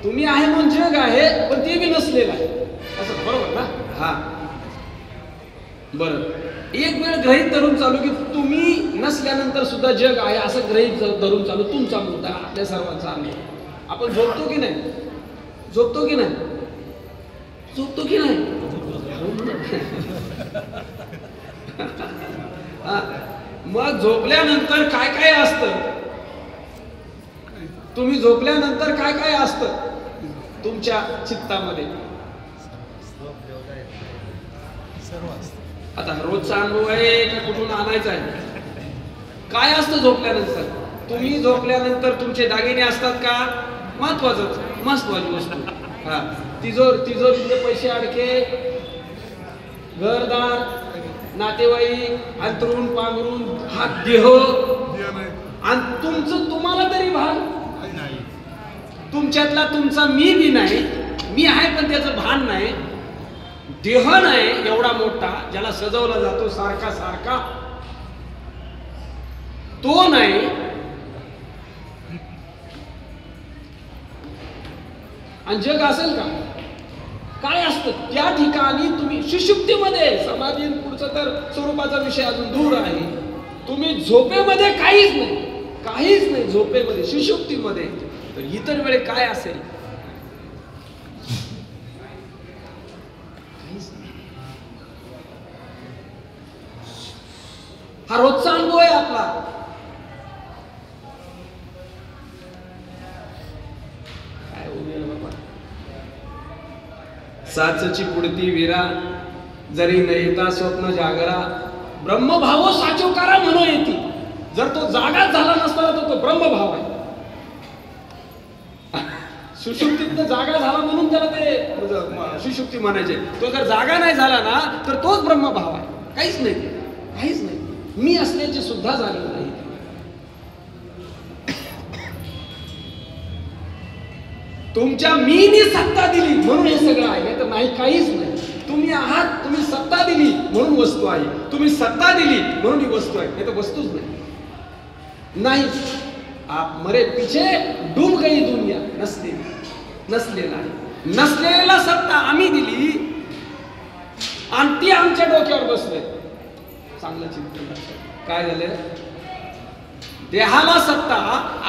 तुम्ही आहे म्हणून जग आहे पण ते बी नसलेलं आहे. असं बरोबर ना? हा बरं. एक वेळ गृहीत धरून चालू की तुम्ही नसल्यानंतर सुद्धा जग आहे असं गृहीत धरून चालू. तुमचा मुद्दा आपल्या सर्वांचा आहे. आपण झोपतो की नाही? झोपतो की नाही? झोपतो की नाही? मग झोपल्यानंतर काय काय असतं? तुम्ही झोपल्यानंतर काय काय असतं तुमच्या चित्तामध्ये? आता रोजचा अनुभव आहे का कुठून आणायचा आहे? काय असतं झोपल्यानंतर? तुम्ही झोपल्यानंतर तुमचे दागिने असतात का? महत्वाची वस्तू. हा तिजोरीतले पैसे अडके, घरदार, नातेवाईक, अंतरून पांघरून, हा देह. आणि तुम्हाला तरी भान तुमच्यातला तुमचा मी बी नाही. मी आहे पण त्याचं भान नाही. देह नाही एवढा मोठा ज्याला सजवला जातो सारखा सारखा, तो नाही. आणि जग असेल का? काय असतं त्या ठिकाणी? तुम्ही सुषुप्तीमध्ये, समाधी पुढचा तर स्वरूपाचा विषय अजून दूर आहे. तुम्ही झोपेमध्ये काहीच नाही झोपेमध्ये, सुषुप्तीमध्ये. तर इतर वेळे काय असेल? हा रोजचा अनुभव आहे आपला. काय बोलूया बाबा? साचची पुढती विरा जरी नयता स्वप्न जागरा, ब्रह्मभाव साचोकारा म्हणून येते. जर तो जागाच झाला नसता तर तो ब्रह्मभाव आहे. सुषुप्तीतनं जागा झाला म्हणून त्याला ते सुषुप्ती म्हणायचे. तो जर जागा नाही झाला ना तर तोच ब्रह्मभाव आहे. काहीच नाही, काहीच नाही. मी असल्याची सुद्धा जाणीव नाही. तुमच्या मीनी सत्ता दिली म्हणून हे सगळं आहे, नाही तर नाही, काहीच नाही. तुम्ही आहात, तुम्ही सत्ता दिली म्हणून वस्तू आहे. तुम्ही सत्ता दिली म्हणून ही वस्तू आहे, नाही तर वस्तूच नाही. आप मरे पीछे डूब गई दुनिया. नसलेला आहे. नसलेला सत्ता आम्ही दिली आणि ती आमच्या डोक्यावर बसले. चांगलं चिंतन. काय झालं? देहाला सत्ता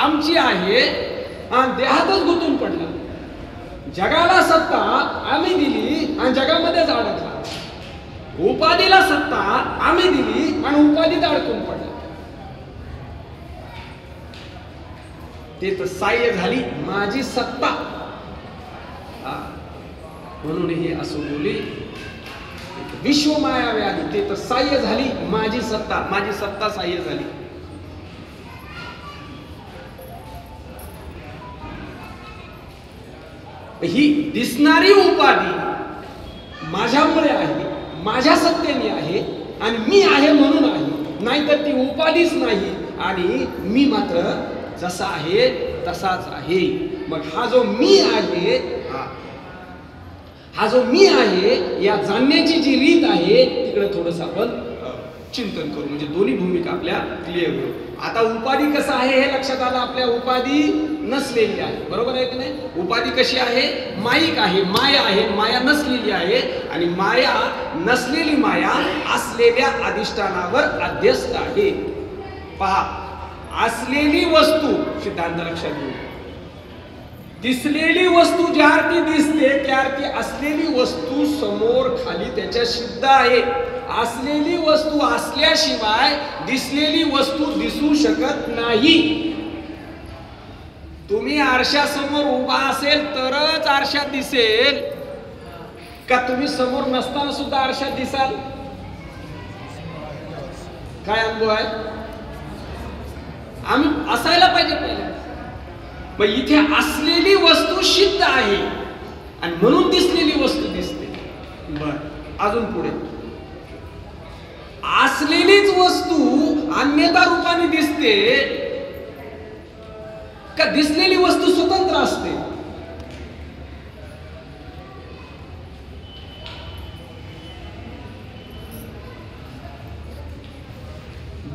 आमची आहे आणि देहातच गुंतून पडला. जगाला सत्ता आम्ही दिली आणि जगामध्येच अडकला. उपाधीला सत्ता आम्ही दिली आणि उपाधीत अडकून पडला. ते तर साह्य झाली माझी सत्ता. म्हणून हे असं बोली विश्व मायावे आली. ते तर साह्य झाली माझी सत्ता. माझी सत्ता साह्य झाली. ही दिसणारी उपाधी माझ्यामुळे आहे, माझ्या सत्तेने आहे आणि मी आहे म्हणून आहे. नाहीतर ती उपाधीच नाही आणि मी मात्र जसा आहे तसाच आहे. मग हा जो मी आहे, हा जो मी आहे या जाणण्याची जी रीत आहे तिकडे थोडंसं आपण चिंतन करू. म्हणजे दोन्ही भूमिका आपल्या क्लिअर होईल. आता उपाधी कसं आहे हे लक्षात आलं. आपल्या उपाधी नसलेली आहे. बरोबर आहे की नाही? उपाधी कशी आहे? माईक आहे, माया आहे. माया नसलेली आहे आणि माया नसलेली माया असलेल्या अधिष्ठानावर अध्यस्त आहे. पहा, असलेली वस्तू सिद्धांत लक्षात घेऊ. दिसलेली वस्तू ज्या अर्थी दिसते त्या अर्थी असलेली वस्तू समोर खाली त्याच्या सिद्ध आहे. असलेली वस्तू असल्याशिवाय दिसलेली वस्तू दिसू शकत नाही. तुम्ही आरशासमोर उभा असेल तरच आरशात दिसेल का तुम्ही समोर नसताना सुद्धा आरशात दिसाल? काय अनुभव आहे? आम्ही असायला पाहिजे पहिला. मग इथे असलेली वस्तू सिद्ध आहे आणि म्हणून दिसलेली वस्तू दिसते. बर, अजून पुढे असलेलीच वस्तू अन्यथा रूपाने दिसते का दिसलेली वस्तू स्वतंत्र असते?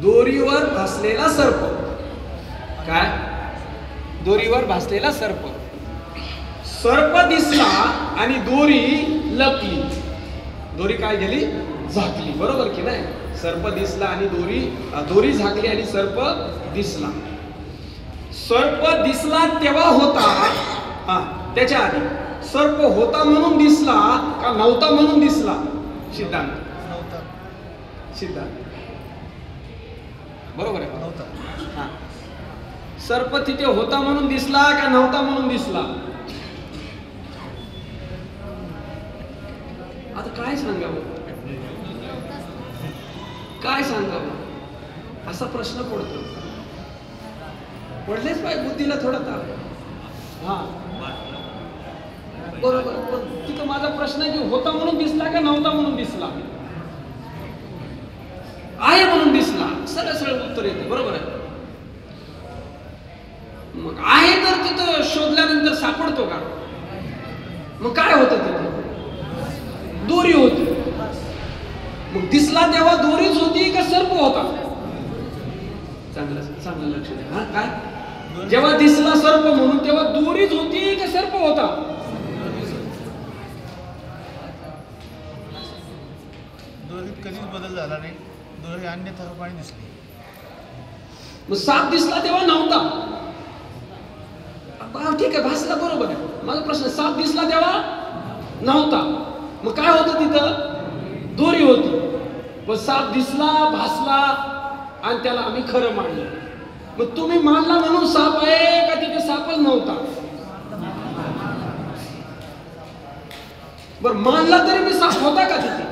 दोरीवर भासलेला सर्प. काय? दोरीवर भासलेला सर्प. सर्प दिसला आणि दोरी लपली. दोरी काय झाली? झाकली. बरोबर की नाही? सर्प दिसला आणि दोरी झाकली आणि सर्प दिसला. सर्प दिसला तेव्हा होता, त्याच्या आधी सर्प होता म्हणून दिसला का नव्हता म्हणून दिसला? सिद्धांत सिद्धांत बरोबर आहे. नव्हता. सर्प तिथे होता म्हणून दिसला का नव्हता म्हणून दिसला? आता काय सांगावं? काय सांगावं असा प्रश्न पडतो. पडलेच पाहिजे बुद्धीला थोडा ताप. बरोबर. पण तिथं माझा प्रश्न आहे की होता म्हणून दिसला का नव्हता म्हणून दिसला? आहे म्हणून दिसला. सरळ सरळ उत्तर येते. बरोबर आहे. मग आहे तर तिथं शोधल्यानंतर सापडतो का? मग काय होतं तिथे? दोरी होती. मग दिसला तेव्हा दोरीच होती का सर्प होता? चांगलं लक्ष द्या. काय? जेव्हा दिसला सर्प म्हणून तेव्हा दोरीच होती का सर्प होता? दोरीत कधीच बदल झाला नाही. दोरी अन्यथा रूपाने दिसली. मग साप दिसला तेव्हा नव्हता. ठीक आहे, भासला. बरोबर आहे. माझा प्रश्न, साप दिसला तेव्हा नव्हता. मग काय होतं तिथं? दोरी होती. पण साप दिसला, भासला आणि त्याला आम्ही खरं मानलं. मग तुम्ही मानला म्हणून साप आहे का तिथे सापच नव्हता? बर, मानला तरी मी साप होता का तिथे?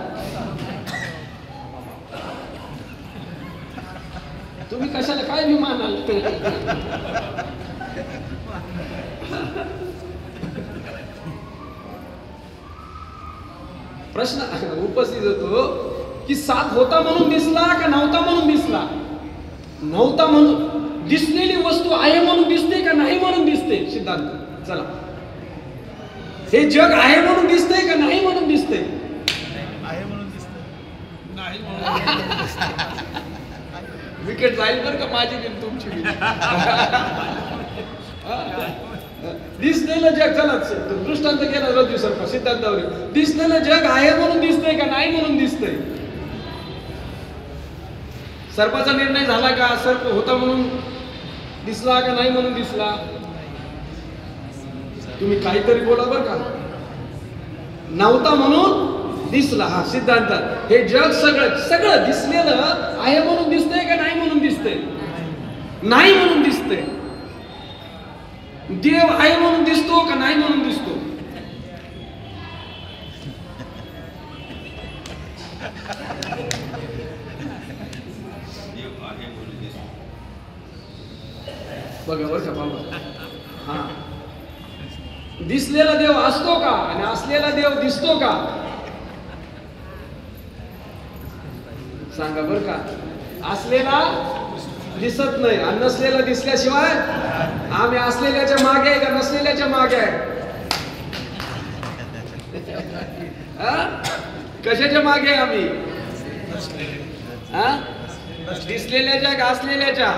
तुम्ही कशाला काय मी मानाल प्रश्न उपस्थित होतो की साप होता म्हणून दिसला का नव्हता म्हणून दिसला? नव्हता म्हणून दिसलेली वस्तू आहे म्हणून दिसते का नाही म्हणून दिसते? सिद्धांत चला, हे जग आहे म्हणून दिसते का नाही म्हणून दिसते? आहे म्हणून दिसतं. नाही म्हणून. विकेट जाईल बरं का माझी बिन तुमची बिन. दिसलेलं जग, चला दृष्टांत केला रज्जू सर्प सिद्धांतावर. दिसलेलं जग आहे म्हणून दिसतंय का नाही म्हणून दिसतंय? सर्पाचा निर्णय झाला का? सर्प होता म्हणून दिसला का नाही म्हणून दिसला? तुम्ही काहीतरी बोला बरं का. नव्हता म्हणून दिसला. हा सिद्धांतात हे जग सगळं सगळं दिसलेलं आहे म्हणून दिसतंय का नाही म्हणून दिसतंय? नाही म्हणून दिसतंय. देव आहे म्हणून दिसतो का नाही म्हणून दिसतो? बघा बरं का बाबा. हा, दिसलेला देव असतो का आणि असलेला देव दिसतो का? सांगा बरं का. असलेला दिसत नाही आणि नसलेला दिसल्याशिवाय आम्ही असलेल्याच्या मागे आहे का नसलेल्याच्या मागे आहे? कशाच्या मागे आहे आम्ही? दिसलेल्याच्या का असलेल्याच्या?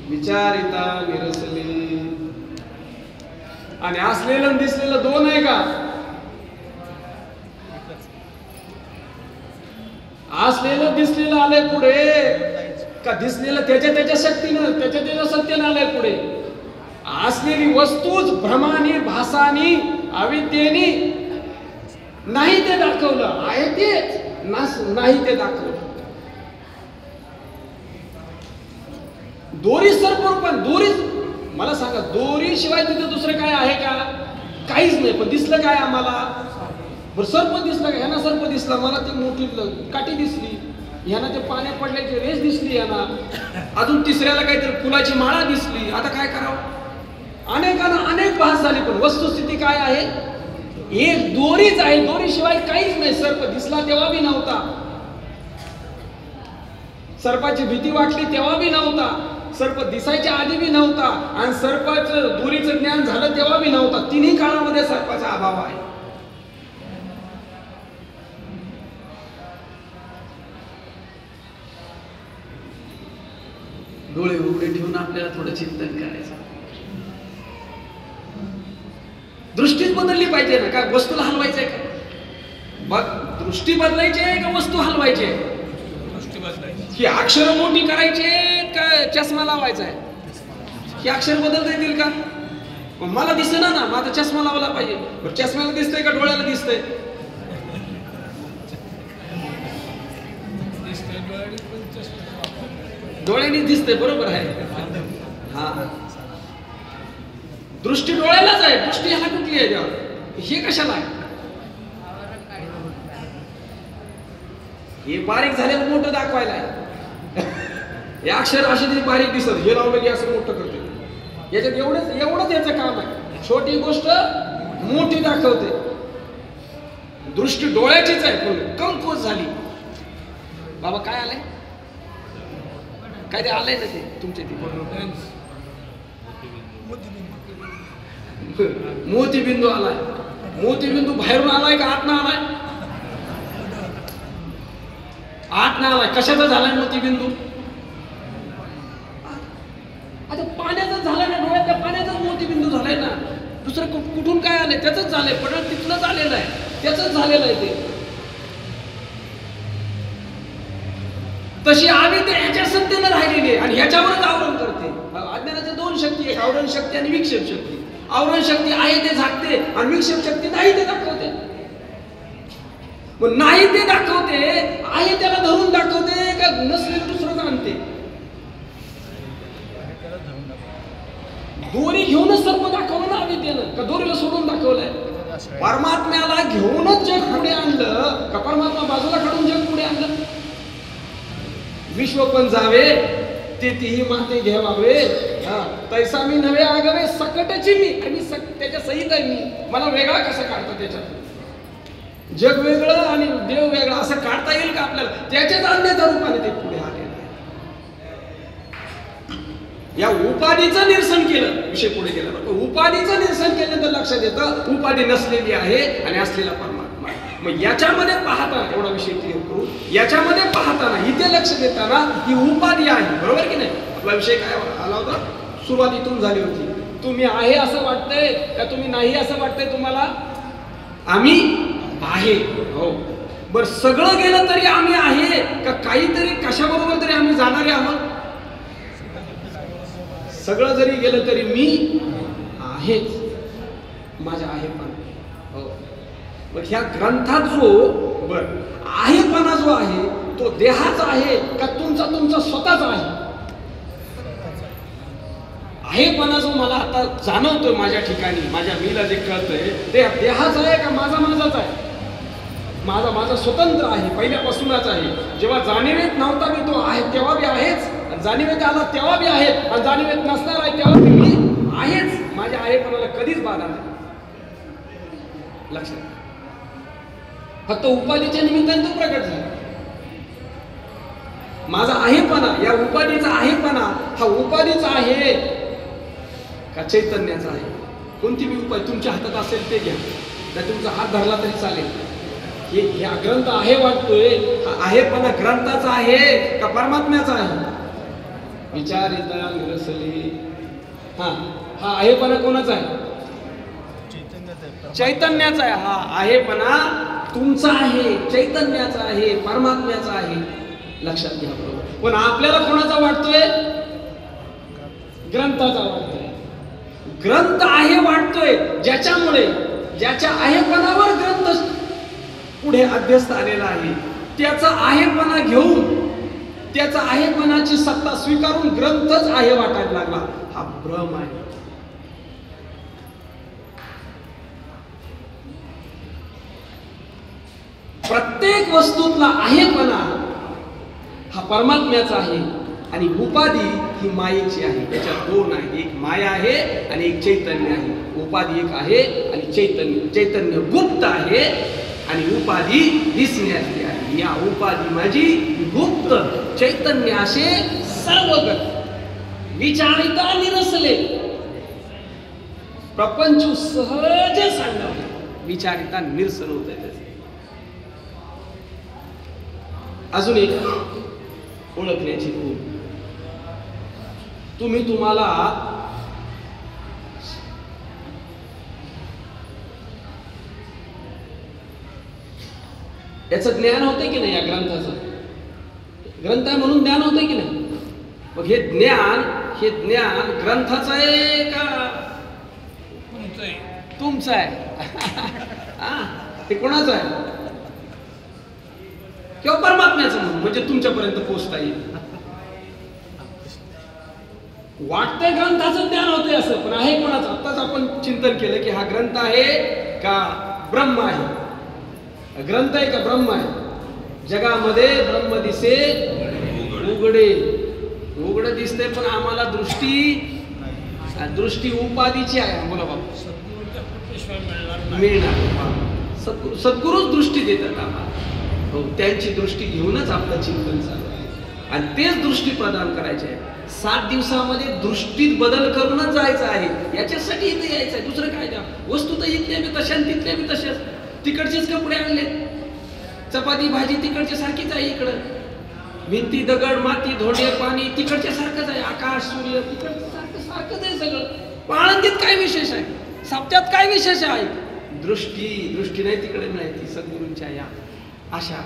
विचारिता निरसली. आणि असलेलं आणि दिसलेलं दोन आहे का? असलेलं दिसलेलं आलंय पुढे का दिसलेलं त्याच्या शक्तीनं त्याच्या सत्यानं आलंय पुढे? असलेली वस्तूच भ्रमानी भासानी अविद्येनी नाही ते दाखवलं, आहे तेच नाही ते दाखवलं. दोरी सर्परूपण, दोरी मला सांगा, दोरी शिवाय तिथे दुसरं काय आहे का? काहीच नाही. पण दिसलं काय आम्हाला? बरं सर्प दिसला का? ह्यांना सर्प दिसला, मला ती मोठी काठी दिसली, ह्यांना ते पाण्यात पडल्याची रेस दिसली, ह्यांना अजून तिसऱ्याला काहीतरी फुलाची माळा दिसली. आता काय करावं? अनेकांना अनेक भास झाली, पण वस्तुस्थिती काय आहे? एक दोरीच आहे. दोरी शिवाय काहीच नाही. सर्प दिसला तेव्हा बी नव्हता, सर्पाची भीती वाटली तेव्हा बी नव्हता, सर्प दिसायच्या आधी बी नव्हता, आणि सर्पाचं दोरीचं ज्ञान झालं तेव्हा बी नव्हता. तिन्ही काळामध्ये सर्पाचा अभाव आहे. डोळे उघडे ठेवून आपल्याला थोडं चिंतन करायचं. दृष्टीच बदलली पाहिजे ना. काय वस्तूला हलवायचंय का? बघ, दृष्टी बदलायची आहे का वस्तू हलवायची आहे? दृष्टी बदलायची. ही अक्षर मोठी करायची का चष्मा लावायचा आहे? ही अक्षर बदलता येतील का? मला दिसेना ना, माझा चष्मा लावला पाहिजे. चष्म्याला दिसतंय का डोळ्याला दिसतंय? डोळ्याने दिसतंय, बरोबर आहे. हा, दृष्टी डोळ्यालाच आहे. दृष्टी ह्याला कुठली आहे? हे कशाला आहे? हे बारीक झालेलं मोठं दाखवायला आहे. हे अक्षर अशी तरी बारीक दिसत, हे लावलं की असं मोठं करते. याच्यात एवढंच याचं काम आहे. छोटी गोष्ट मोठी दाखवते. दृष्टी डोळ्याचीच आहे, पण कमकुवत झाली. बाबा काय आलंय? काय ते आलंय ना ते तुमच्या तिथे मोतीबिंदू आलाय. मोतीबिंदू बाहेरून आलाय का आतनं आलाय? आतनं आलाय. कशाचा झालाय मोतीबिंदू? आता पाण्याचा झालाय ना, डोळ्यातल्या पाण्याचाच मोतीबिंदू झालाय ना. दुसरं कुठून काय आलंय? त्याच झालंय. पण तिथलंच आलेलं आहे, त्याच झालेलं आहे ते. तशी आम्ही ते ह्याच्या सत्तेनं राहिलेली आहे आणि ह्याच्यावरच आवरण करते. अज्ञानाच्या दोन शक्ती आहेत, आवरण शक्ती आणि विक्षेप शक्ती. आवरण शक्ती आहे ते झाकते आणि विक्षेप शक्ती नाही ते दाखवते. मग नाही ते दाखवते, आहे त्याला धरून दाखवते का नसले दुसरं आणते? दोरी घेऊनच सर्प दाखवलं ना अविद्येनं, का दोरीला सोडून दाखवलंय? परमात्म्याला घेऊनच जग पुढे आणलं का परमात्मा बाजूला काढून जग पुढे आणलं? विश्व पण जावे तेही माते घ्यावावे तैसा मी नव्हे आगावे सकटची मी आणि त्याच्या सहित आहे मी. मला वेगळा कसं काढतं त्याच्यात? जग वेगळं आणि देव वेगळा असं काढता येईल का आपल्याला? त्याच्याच अन्यथा रूपाने ते पुढे आलेलं आहे. या उपाधीचं निरसन केलं, विषय पुढे गेला. उपाधीचं निरसन केलं तर लक्षात येतं उपाधी नसलेली आहे आणि असलेला परमात्मा. मग याच्यामध्ये पाहताना एवढा विषय क्लिअर करू. याच्यामध्ये पाहताना इथे लक्ष देताना ही उपाधी आहे, बरोबर की नाही? आपला विषय काय आला होता? सुरुवातीतून झाली होती. तुम्ही आहे असं वाटतंय का तुम्ही नाही असं वाटतंय तुम्हाला? आम्ही आहे. हो बर, सगळं गेलं तरी आम्ही आहे का काहीतरी कशाबरोबर तरी आम्ही जाणारे आहोत? सगळं जरी गेलं तरी मी आहेच, माझ्या आहेपणा. हो, मग ह्या ग्रंथात जो बर आहेपणा जो आहे तो देहाचा आहे का तुमचा स्वतःचा आहे? आहेपणा जो मला आता जाणवतोय माझ्या ठिकाणी, माझ्या मीला जे कळतंय ते देहाचा आहे का माझाच आहे? माझा स्वतंत्र आहे, पहिल्यापासूनच आहे. जेव्हा जाणीवेत नव्हता मी तो आहे तेव्हा बी आहेच, जाणीवेत आला तेव्हा बी आहे, आणि जाणीवेत नसणार आहे तेव्हा बी मी आहेच. माझ्या आहेपणाला कधीच बाधा नाही. लक्षात, फक्त उपाधीच्या निमित्ताने तो प्रकट झाला. माझा आहेपणा, या उपाधीचा आहेपणा हा उपाधीचा आहे का चैतन्याचा आहे? कोणती बी उपाधी तुमच्या हातात असेल ते घ्या, नाही तुमचा हात धरला तरी चालेल. हा ग्रंथ आहे वाटतोय, हा आहेपणा ग्रंथाचा आहे का परमात्म्याचा आहे? विचारिता निरसली. हा आहेपणा कोणाचा आहे? चैतन्याचा आहे. हा आहेपणा तुमचा आहे, चैतन्याचा आहे, परमात्म्याचा आहे. लक्षात घ्या बरोबर. पण आपल्याला कोणाचा वाटतोय? ग्रंथाचा वाटतोय. ग्रंथ आहे वाटतोय ज्याच्यामुळे, ज्याच्या आहेपणावर ग्रंथ पुढे अध्यस्त आलेला आहे, त्याचा आहेपणा घेऊन त्याचा आहेपणाची सत्ता स्वीकारून ग्रंथच आहे वाटायला लागला. हा भ्रम आहे. प्रत्येक वस्तूतला आहेपणा हा परमात्म्याचा आहे आणि उपाधी ही मायेची आहे. त्याच्यात दोन आहे, एक माया आहे आणि एक चैतन्य आहे. उपाधी एक आहे आणि चैतन्य गुप्त आहे आणि उपाधी दिसण्याची आहे. या उपाधी माझी गुप्त, चैतन्य असे सर्वगत विचारिता निरसले. प्रपंच सहज सांगावे, विचारिता निरसन होत आहे. अजून एक ओळखण्याची खूण, तुम्हाला याचं ज्ञान होते की नाही? या ग्रंथाचं ग्रंथ आहे म्हणून ज्ञान होते की नाही? मग हे ज्ञान ग्रंथाचं आहे का तुमचं आहे? ते कोणाचं आहे? किंवा परमात्म्याचं म्हणून, म्हणजे तुमच्यापर्यंत पोहोचता येईल. वाटतंय ग्रंथाचं ज्ञान होते असं, पण आहे कोणाचं? आत्ताच आपण चिंतन केलं की हा ग्रंथ आहे का ब्रह्म आहे? ग्रंथ आहे का ब्रह्म आहे? जगामध्ये ब्रह्म दिसे उघड दिसते, पण आम्हाला दृष्टी उपाधीची आहे. बोला बाबा, मिळणार. सद्गुरूच दृष्टी देतात आम्हाला. हो, त्यांची दृष्टी घेऊनच आपलं चिंतन चालू आहे आणि तेच दृष्टी प्रदान करायची आहे. 7 दिवसामध्ये दृष्टीत बदल करूनच जायचं आहे. याच्यासाठी इथे यायचं आहे, दुसरं काय द्या. वस्तू तर इथल्या बी तशा, तिथल्या बी तशाच. तिकडचेच कपडे आणले, चपाती भाजी तिकडच्या सारखीच आहे. इकडं भिंती, दगड, माती, धोंडे, पाणी तिकडच्या सारखंच आहे. आकाश, सूर्य तिकडचं सारखंच आहे सगळं. आळंदीत काय विशेष आहे? साप्त्यात काय विशेष आहे? दृष्टी नाही तिकडे नाही. ती सद्गुरूंच्या या अशा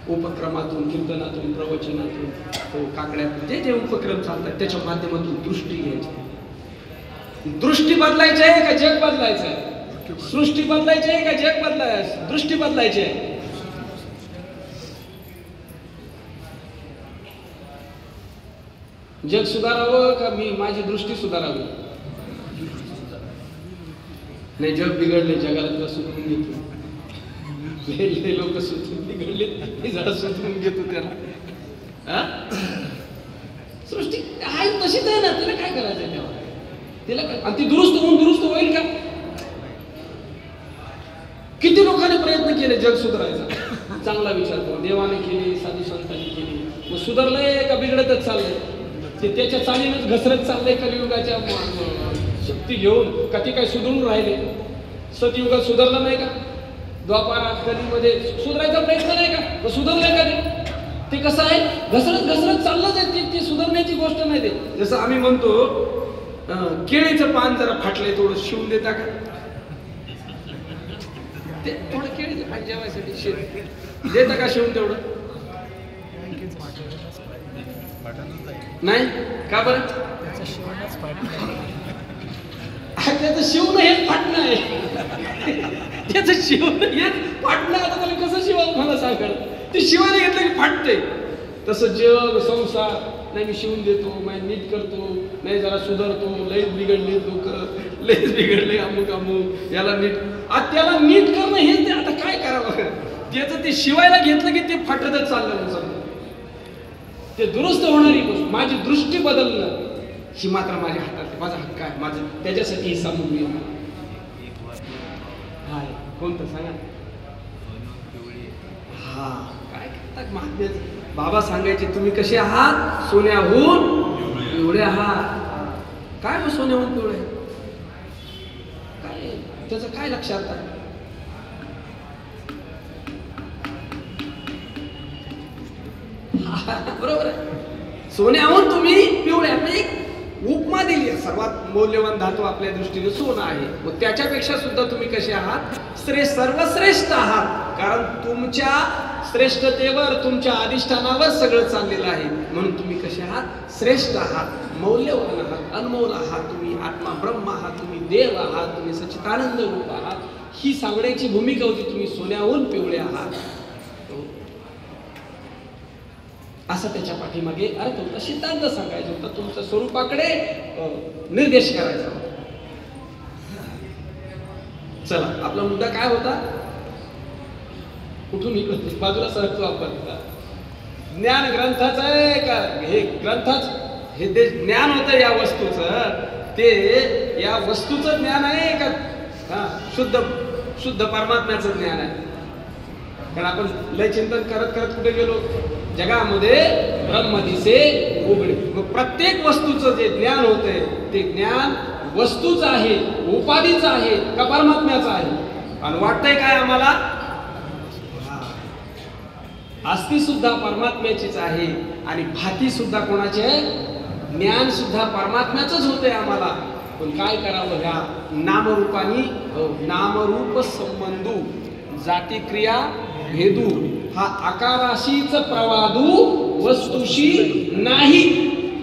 उपक्रमातून, कीर्तनातून, प्रवचनातून, हो काकड्यातून जे जे उपक्रम चालतात त्याच्या माध्यमातून दृष्टी घ्यायची. दृष्टी बदलायची आहे का जग बदलायचं आहे? सृष्टी बदलायची आहे का जग बदलायचं? दृष्टी बदलायची आहे. जग सुधारावं का माझी दृष्टी सुधारावी? नाही, जग बिघडले, जगाला सुधरून घेतो. लोक सुधरून बिघडले, जरा सुधरून घेतो त्याला. सृष्टी आहे तशीच आहे ना, तिला काय करायचंय तेव्हा? तिला काय? आणि ती दुरुस्त होईल का? किती लोकांनी प्रयत्न केले जग सुधारायचा, चांगला विचार करून देवाने केली, साधू संतांनी केली, मग सुधारलंय का बिघडतच चाललंय? ते त्याच्या चालीनच घसरत चाललंय कलियुगाच्या शक्ती घेऊन. का ती काय सुधरून राहिले? सतयुगात सुधारलं नाही का? द्वापारात कलीमध्ये सुधारायचा प्रयत्न नाही का? मग सुधारलंय का ते कसं आहे? घसरत चाललंच आहे. ती सुधारण्याची गोष्ट नाही. ते जसं आम्ही म्हणतो केळीचं पान जरा फाटलंय, थोडं शिवून देता का? ते थोडं केळीचं पान जेवायसाठी देता का शिवून? तेवढं नाही का बरं? त्याचं शिवणं हेच फाटणं आहे. त्याचं शिवणं हेच फाटणं. आता त्याला कसं शिवावं मला सांगा? ते शिवायला घेतलं की फाटतंय. तसं जग संसार नाही, मी शिवून देतो, मी नीट करतो, नाही जरा सुधारतो, लयच बिघडले लोक, लयच बिघडले अमुक याला नीट. आज त्याला नीट करणं हेच ते. आता काय करावं? त्याचं ते शिवायला घेतलं की ते फाटतच चाललं. ते दुरुस्त होणारी गोष्ट, माझी दृष्टी बदलणं ही मात्र माझ्या हातात, माझा हक्क आहे. माझं त्याच्यासाठी ही सामुग्री हाय. कोणतं सांगा? हा काय करतात महात्म्याचं? बाबा सांगायचे तुम्ही कसे आहात? सोन्याहून पिवळे आहात. काय मग सोन्याहून पिवळे? काय त्याचं काय लक्षात आहे? बरोबर आहे. सोन्याहून तुम्ही पिवळे. आपण एक उपमा दिली. सर्वात मौल्यवान धातू आपल्या दृष्टीने सोनं आहे. मग त्याच्यापेक्षा सुद्धा तुम्ही कसे आहात? सर्वश्रेष्ठ आहात. कारण तुमच्या श्रेष्ठतेवर, तुमच्या अधिष्ठानावर सगळं चाललेलं आहे. म्हणून तुम्ही कसे आहात? श्रेष्ठ आहात, मौल्यवान आहात, अनमोल आहात. तुम्ही आत्मा ब्रह्म आहात, तुम्ही देव आहात, तुम्ही सच्चिदानंद रूप आहात. ही सांगण्याची भूमिका होती. तुम्ही सोन्याहून पिवळे आहात असं त्याच्या पाठीमागे अर्थ होता. सिद्धांत सांगायचा होता. तुमच्या स्वरूपाकडे निर्देश करायचा होता. चला, आपला मुद्दा काय होता? कुठून निघतो? बाजूला सरकतो आपण. ज्ञान ग्रंथाचं आहे का? हे ग्रंथाच हे ज्ञान होतं या वस्तूचं. ते या वस्तूचं ज्ञान आहे का? हा, शुद्ध परमात्म्याचं ज्ञान आहे. कारण आपण लय चिंतन करत कुठे गेलो? जगामध्ये ब्रह्म दिसे उघडे. मग प्रत्येक वस्तूचं जे ज्ञान होतंय ते ज्ञान वस्तूचं आहे, उपाधीचं आहे का परमात्म्याचं आहे? आणि वाटतंय काय आम्हाला? आस्ती सुद्धा परमात्म्याचीच आहे आणि भाती सुद्धा कोणाची आहे? ज्ञान सुद्धा परमात्म्याचंच होतंय आम्हाला. पण काय करावं? ह्या नामरूपानी, नामरूप संबंधू, जाती क्रिया भेदू, हा आकाराशीच प्रवादू, वस्तुशी नाही.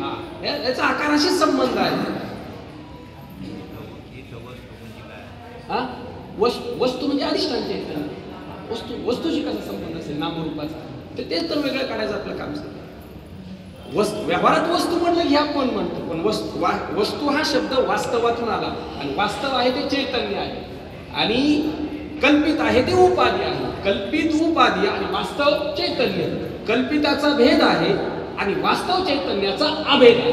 हा याचा आकाराशी संबंध आहे. हा वस्तू म्हणजे अधिष्ठान चैतन्य. वस्तूशी कसा संबंध असेल नामरूपाचा? तेच तर वेगळं काढायचं आपलं काम. व्यवहारात वस्तू म्हटलं की आपण म्हणतो, पण वस्तू हा शब्द वास्तवातून आला. आणि वास्तव आहे ते चैतन्य आहे आणि कल्पित आहे ते उपाधी आहे. कल्पित उपाधी आणि वास्तव चैतन्य. कल्पिताचा भेद आहे आणि वास्तव चैतन्याचा अभेद आहे.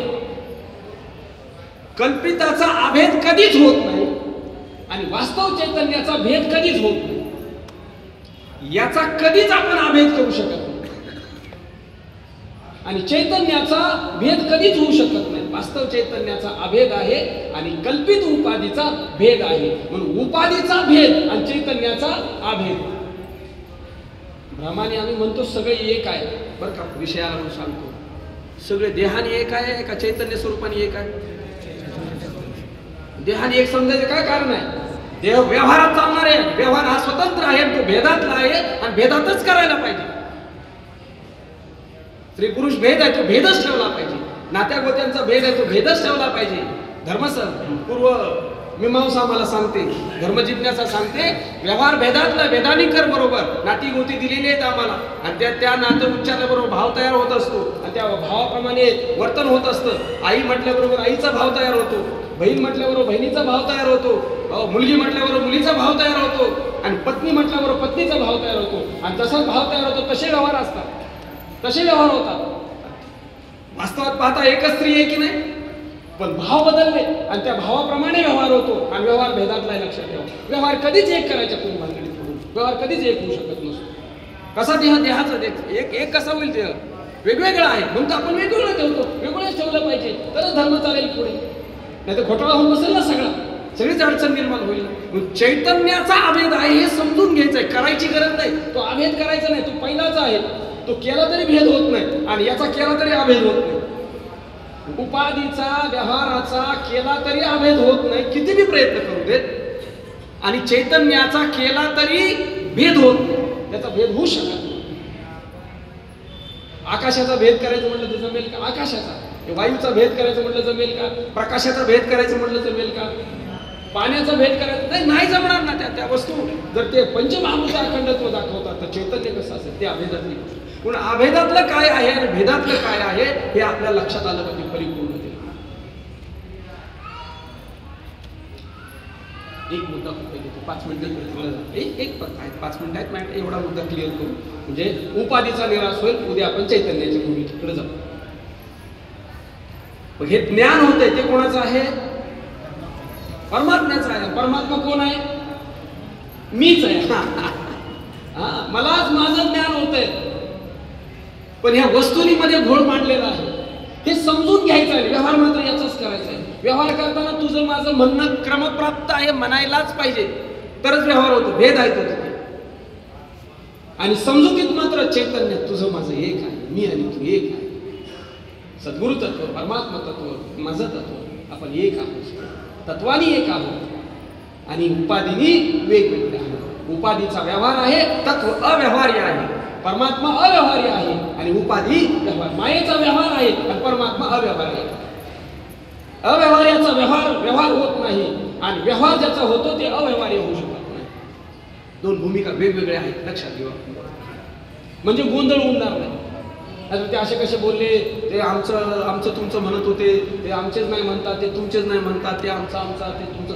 कल्पिताचा अभेद कधीच होत नाही आणि वास्तव चैतन्याचा भेद कधीच होत नाही. याचा कधीच आपण अभेद करू शकत नाही आणि चैतन्याचा भेद कधीच होऊ शकत नाही. वास्तव चैतन्याचा अभेद आहे आणि कल्पित उपाधीचा भेद आहे. म्हणून उपाधीचा भेद आणि चैतन्याचा अभेद. भ्रमाने आम्ही म्हणतो सगळे एक आहे. बरं का, विषयाला म्हणून सांगतो, सगळे देहाने एक आहे का चैतन्य स्वरूपाने एक आहे? देहाने एक समजायचं काय कारण आहे? देह व्यवहारात चालणार आहे. व्यवहार हा स्वतंत्र आहे, तो भेदातला आहे आणि भेदातच करायला पाहिजे. स्त्री पुरुष भेद आहे, तो भेदच ठेवला पाहिजे. नात्या गोत्यांचा भेद आहे, तो भेदच ठेवला पाहिजे. पूर्व मीमांसा मला सांगते, धर्मजिज्ञासा सांगते, व्यवहार भेदातला, भेदानी कर बरोबर. नाती गोती दिलेली आहेत आम्हाला आणि त्या नातं उच्चारल्याबरोबर भाव तयार होत असतो आणि त्या भावाप्रमाणे वर्तन होत असतं. आई म्हटल्याबरोबर आईचा भाव तयार होतो, बहीण म्हटल्याबरोबर बहिणीचा भाव तयार होतो, मुलगी म्हटल्याबरोबर मुलीचा भाव तयार होतो आणि पत्नी म्हटल्याबरोबर पत्नीचा भाव तयार होतो. आणि जसा भाव तयार होतो तसे व्यवहार असतात, तसे व्यवहार होतात. वास्तवात पाहता एकच स्त्री आहे की नाही, पण भाव बदलले आणि त्या भावाप्रमाणे व्यवहार होतो आणि व्यवहार भेदातला आहे. लक्षात ठेवा, व्यवहार कधीच एक करायच्या कोणी भानगडीत पडून व्यवहार कधीच एक होऊ शकत नसतो. कसा देहाचा एक कसा होईल? देह वेगवेगळा आहे म्हणून आपण वेगवेगळं ठेवतो. वेगवेगळंच ठेवलं पाहिजे तरच धर्म चालेल पुढे, नाही तर घोटाळा होऊन बसेल ना सगळीच अडचण निर्माण होईल. चैतन्याचा अभेद आहे हे समजून घ्यायचं आहे, करायची गरज नाही. तो अभेद करायचा नाही, तो पहिलाच आहे. तो केला तरी भेद होत नाही आणि याचा केला तरी अभेद होत नाही. उपाधीचा व्यवहाराचा केला तरी अभेद होत नाही, किती बी प्रयत्न करू देत. आणि चैतन्याचा केला तरी भेद होत नाही, त्याचा भेद होऊ शकत नाही. आकाशाचा भेद करायचं म्हटलं तर जमेल का? आकाशाचा वायूचा भेद करायचं म्हटलं जमेल का? प्रकाशाचा भेद करायचं म्हटलं जमेल का? पाण्याचा भेद करायचा नाही जमणार ना. त्या वस्तू जर ते पंचमहाभूत अखंडत्व दाखवतात तर चैतन्य कसं असेल? ते अभेदातली गोष्ट. पण अभेदातलं काय आहे आणि भेदातलं काय आहे हे आपल्या लक्षात आलं पाहिजे परिपूर्ण. एक मुद्दा खूप 5 मिनिटं एक 5 मिनिट आहेत मॅट, एवढा मुद्दा क्लिअर करू म्हणजे उपाधीचा निराश होईल. उद्या आपण चैतन्याच्या भूमिकेकडे जाऊ. हे ज्ञान होतंय ते कोणाचं आहे? परमात्म्याचं आहे. परमात्मा कोण आहे? मीच आहे. मलाच माझं ज्ञान होतंय, पण ह्या वस्तुनीमध्ये घोळ मांडलेला आहे. हे समजून घ्यायचं आहे. व्यवहार मात्र याचाच करायचा आहे. व्यवहार करताना तुझं माझं म्हणणं क्रमप्राप्त आहे म्हणायलाच पाहिजे, तरच व्यवहार होतो. भेद आहे तो. आणि समजुतीत मात्र चैतन्य तुझं माझं एक आहे, मी आणि तू एक आहे. सद्गुरु तत्व, परमात्मा तत्व, माझं तत्व, आपण एक आहोत. तत्वानी एक आहोत आणि उपाधीनी वेगवेगळे आहोत. उपाधीचा व्यवहार आहे, तत्व अव्यवहार्य आहे. परमात्मा अव्यवहार्य आहे आणि उपाधी व्यवहार. मायेचा व्यवहार आहे आणि परमात्मा अव्यवहार्य आहे. अव्यवहार्याचा व्यवहार होत नाही आणि व्यवहार ज्याचा होतो ते अव्यवहार्य होऊ शकत नाही. दोन भूमिका वेगवेगळ्या आहेत, लक्षात ठेवा. म्हणजे गोंधळ उडणार नाही. आता ते असे कसे बोलले, ते आमचं तुमचं म्हणत होते, ते आमचेच नाही म्हणतात, ते तुमचेच नाही म्हणतात, ते आमचा ते तुमचं.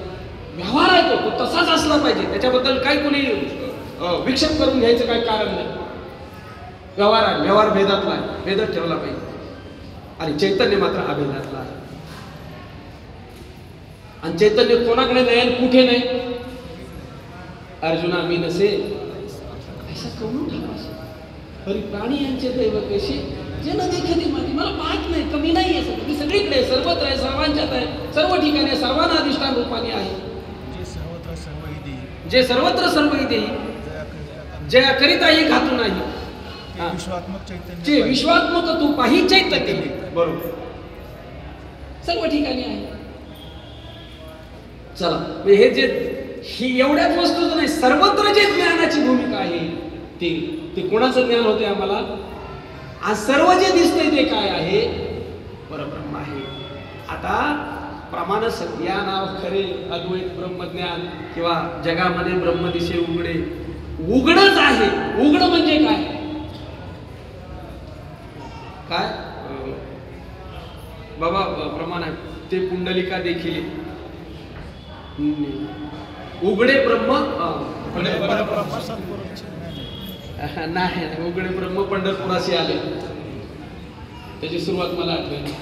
व्यवहार आहे तो तसाच असला पाहिजे. त्याच्याबद्दल काही कोणी विक्षेप करून घ्यायचं काही कारण नाही. व्यवहार आहे, व्यवहार भेदातला आहे, भेदच ठेवला पाहिजे. आणि चैतन्य मात्र अभेदातला आहे. आणि चैतन्य कोणाकडे नाही आणि कुठे नाही? अर्जुना मी नसे ऐसा करून ठेवा. तरी प्राणी यांचे दैव कसे जे न देखते माती. मला पाहत नाही, कमी नाही आहे. मी सगळीकडे सर्वत्र आहे, सर्वांच्यात आहे, सर्व ठिकाणी सर्वांना अधिष्ठान रूपाने आहे. जे सर्वत्र सर्व देई, जया करिताही घातू नाही. जे विश्वात्मक तू पाही चैतन्य. बरोबर, सर्व ठिकाणी आहे. चला, हे जे ही एवढ्याच वस्तूच नाही, सर्वत्र जे ज्ञानाची भूमिका आहे ते कोणाचं ज्ञान होते आम्हाला? आज सर्व जे दिसतंय ते काय आहे? परब्रह्म आहे. आता प्रमाण सत्या नाव खरे अद्वैत ब्रह्मज्ञान किंवा जगामध्ये ब्रह्मदिशे उघडे. उघडच आहे. उघड म्हणजे काय? काय बाबा प्रमाण आहे ते पुंडलिका देखील उघडे ब्रह्म नाही, उघडे ब्रह्म पंढरपुराशी आले. त्याची सुरुवात मला आठवली.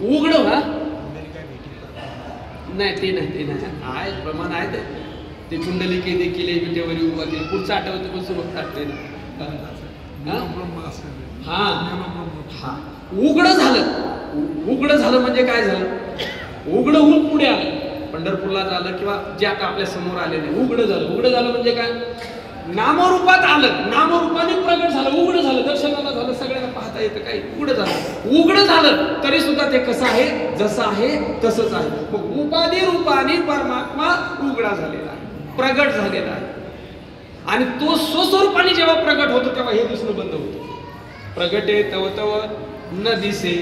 उघड नाही ते नाही आहे प्रमाण आहे ते पुंडलिके देखील विटेवरी उभा केली. पुढचं आठवतं पण सुरुवात आठवते. हा उघड झालं म्हणजे काय झालं? उघड होऊन पुढे आलं, पंढरपूरला झालं किंवा जे आता आपल्या समोर आले नाही. उघड झालं म्हणजे काय? नामरूपात आलं, नामरूपाने प्रगट झालं, उघड झालं, दर्शनाला झालं, सगळ्यांना पाहता येतं. काही उघड झालं तरी सुद्धा ते कसं आहे? जसं आहे तसंच आहे. मग उपाधी रूपाने परमात्मा उघडा झालेला आहे, प्रगट झालेला आहे. आणि तो स्वस्वरूपाने जेव्हा प्रगट होतो तेव्हा हे दिसणं बंद होतं. प्रगटे तव तव न दिसे,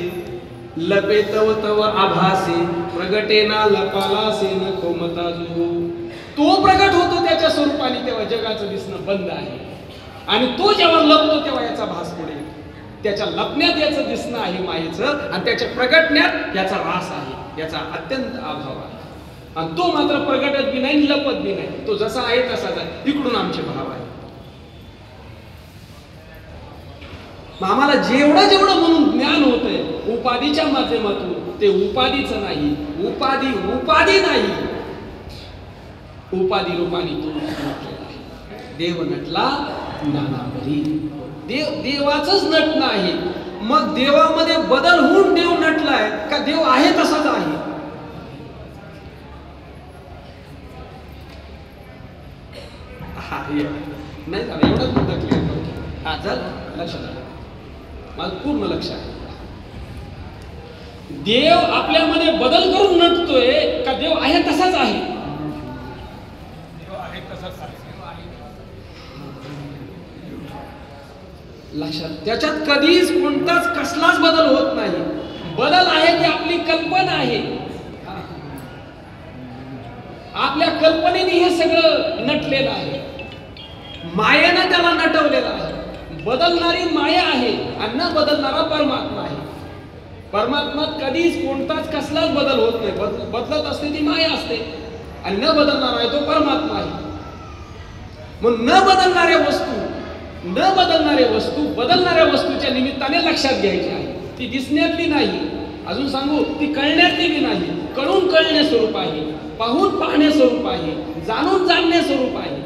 लपे तव तव आभासे, प्रगटे ना लपालासे न कोमता जो. तो प्रगट होतो त्याच्या स्वरूपाने तेव्हा जगाचं दिसणं बंद आहे. आणि तो जेव्हा लपतो तेव्हा याचा भास पुढे येतो. त्याच्या लपण्यात याचं दिसणं आहे मायेचं आणि त्याच्या प्रगटण्यात याचा रास आहे, याचा अत्यंत अभाव आहे. आणि तो मात्र प्रगटत बी नाही, लपत बी नाही. तो जसा आहे तसाच आहे. इकडून आमचे भाव आहे. मग आम्हाला जेवढं जेवढं म्हणून ज्ञान होतंय उपाधीच्या माध्यमातून, ते उपाधीचं नाही, उपाधी नाही, उपाधी रूपाने तो नटलेला आहे. देव नटला ज्ञानावरी. देवाचंच नटणं आहे. मग देवामध्ये बदल होऊन देव नटलाय का देव आहे तसाच आहे? नाही झालं एवढंच मुद्दा क्लिअर करतो. हा झालं लक्षात आलं माझं पूर्ण लक्ष आहे. देव आपल्यामध्ये बदल करून नटतोय का देव आहे तसाच आहे? देव आहे तसाच आहे. लक्षात. त्याच्यात कधीच कोणताच कसलाच बदल होत नाही. बदल आहे ती आपली कल्पना आहे. आपल्या कल्पनेने हे सगळं नटलेलं आहे. मायेनं त्याला नटवलेलं आहे. बदलणारी माया आहे आणि न बदलणारा परमात्मा आहे. परमात्म्यात कधीच कोणताच कसलाच बदल होत नाही. बदलत असते ती माया असते आणि न बदलणारा आहे तो परमात्मा आहे. मग न बदलणाऱ्या वस्तू बदलणाऱ्या वस्तूच्या निमित्ताने लक्षात घ्यायची आहे. ती दिसण्यातली नाही, अजून सांगू ती कळण्यातली बी नाही. कळून कळणे स्वरूप आहे, पाहून पाहणे स्वरूप आहे, जाणून जाणणे स्वरूप आहे.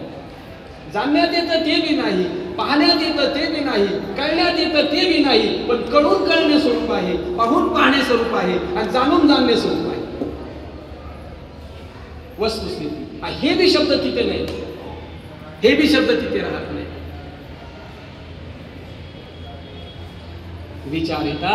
जाणण्यात येतं ते बी नाही, पाहण्यात येतं ते बी नाही, कळण्यात येतं ते बी नाही, पण कळून कळणे स्वरूप आहे, पाहून पाहणे स्वरूप आहे आणि जाणून जाणणे स्वरूप आहे. वस्तुस्थिती हे बी शब्द तिथे नाही, हे बी शब्द तिथे राहत नाही. विचारिता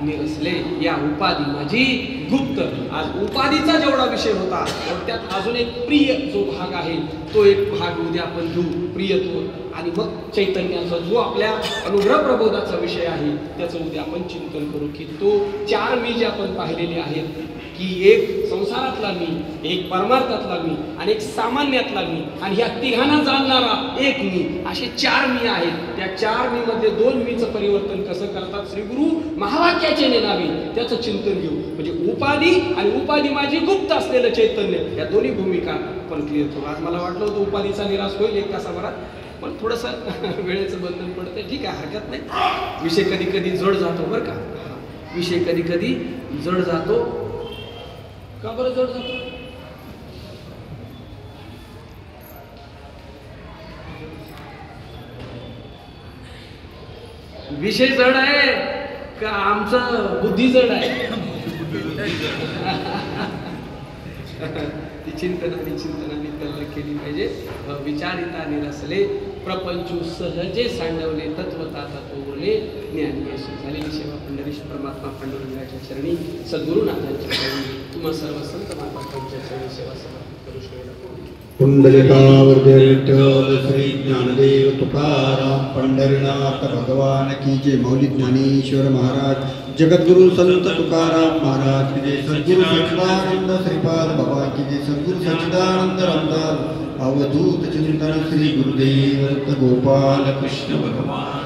निरसले या उपाधी माझी गुप्त. आज उपाधीचा जेवढा विषय होता त्यात अजून एक प्रिय जो भाग आहे तो एक भाग उद्या आपण घेऊ, प्रियत्व. आणि मग चैतन्याचा जो आपल्या अनुग्रह प्रबोधाचा विषय आहे त्याचं उद्या आपण चिंतन करू की तो 4 मी जे आपण पाहिलेले आहेत की एक संसारातला मी, एक परमार्थातला मी आणि एक सामान्यातला मी आणि ह्या तिघांना जाणणारा एक मी, असे 4 मी आहेत. त्या 4 मी मध्ये 2 मीचं परिवर्तन कसं करतात श्री गुरु महावाक्याचे नेनावे त्याचं चिंतन घेऊ. म्हणजे उपाधी आणि उपाधी माझी गुप्त असलेलं चैतन्य या दोन्ही भूमिका आपण क्लिअर करू. आज मला वाटलं होतं उपाधीचा निराश होईल 1 तासाभरात, पण थोडंसं वेळेचं बंधन पडतंय. ठीक आहे, हरकत नाही. विषय कधी कधी जड जातो बरं का. विषय कधी कधी जड जातो. का बरं जड जातो? विषय जड आहे का आमचं बुद्धी जड आहे? ती चिंतनाने त्याला केली पाहिजे. विचारिता निरसले प्रपंचू सहजे सांडवले तत्वता तत्वले ज्ञानी अशी झालेली सेवा पंढरीश परमात्मा पांडुरंगाच्या चरणी सद्गुरुनाथांच्या चरणी तुम्हा सर्व संत महात्मांच्या चरणी सेवा समर्पित करू शकतो. पुंडलिकावर्य विठ्ठल श्री ज्ञानदेव तुकाराम पंढरीनाथ भगवान की जय. मौली ज्ञानेश्वर महाराज, जगद्गुरु संत तुकाराम महाराज की जय. सद्गुरु सच्चिदानंद श्रीपाद बाबा की जय. सद्गुरु सच्चिदानंद रामदास अवधूत चिंतन श्री गुरुदेव गोपाल कृष्ण भगवान.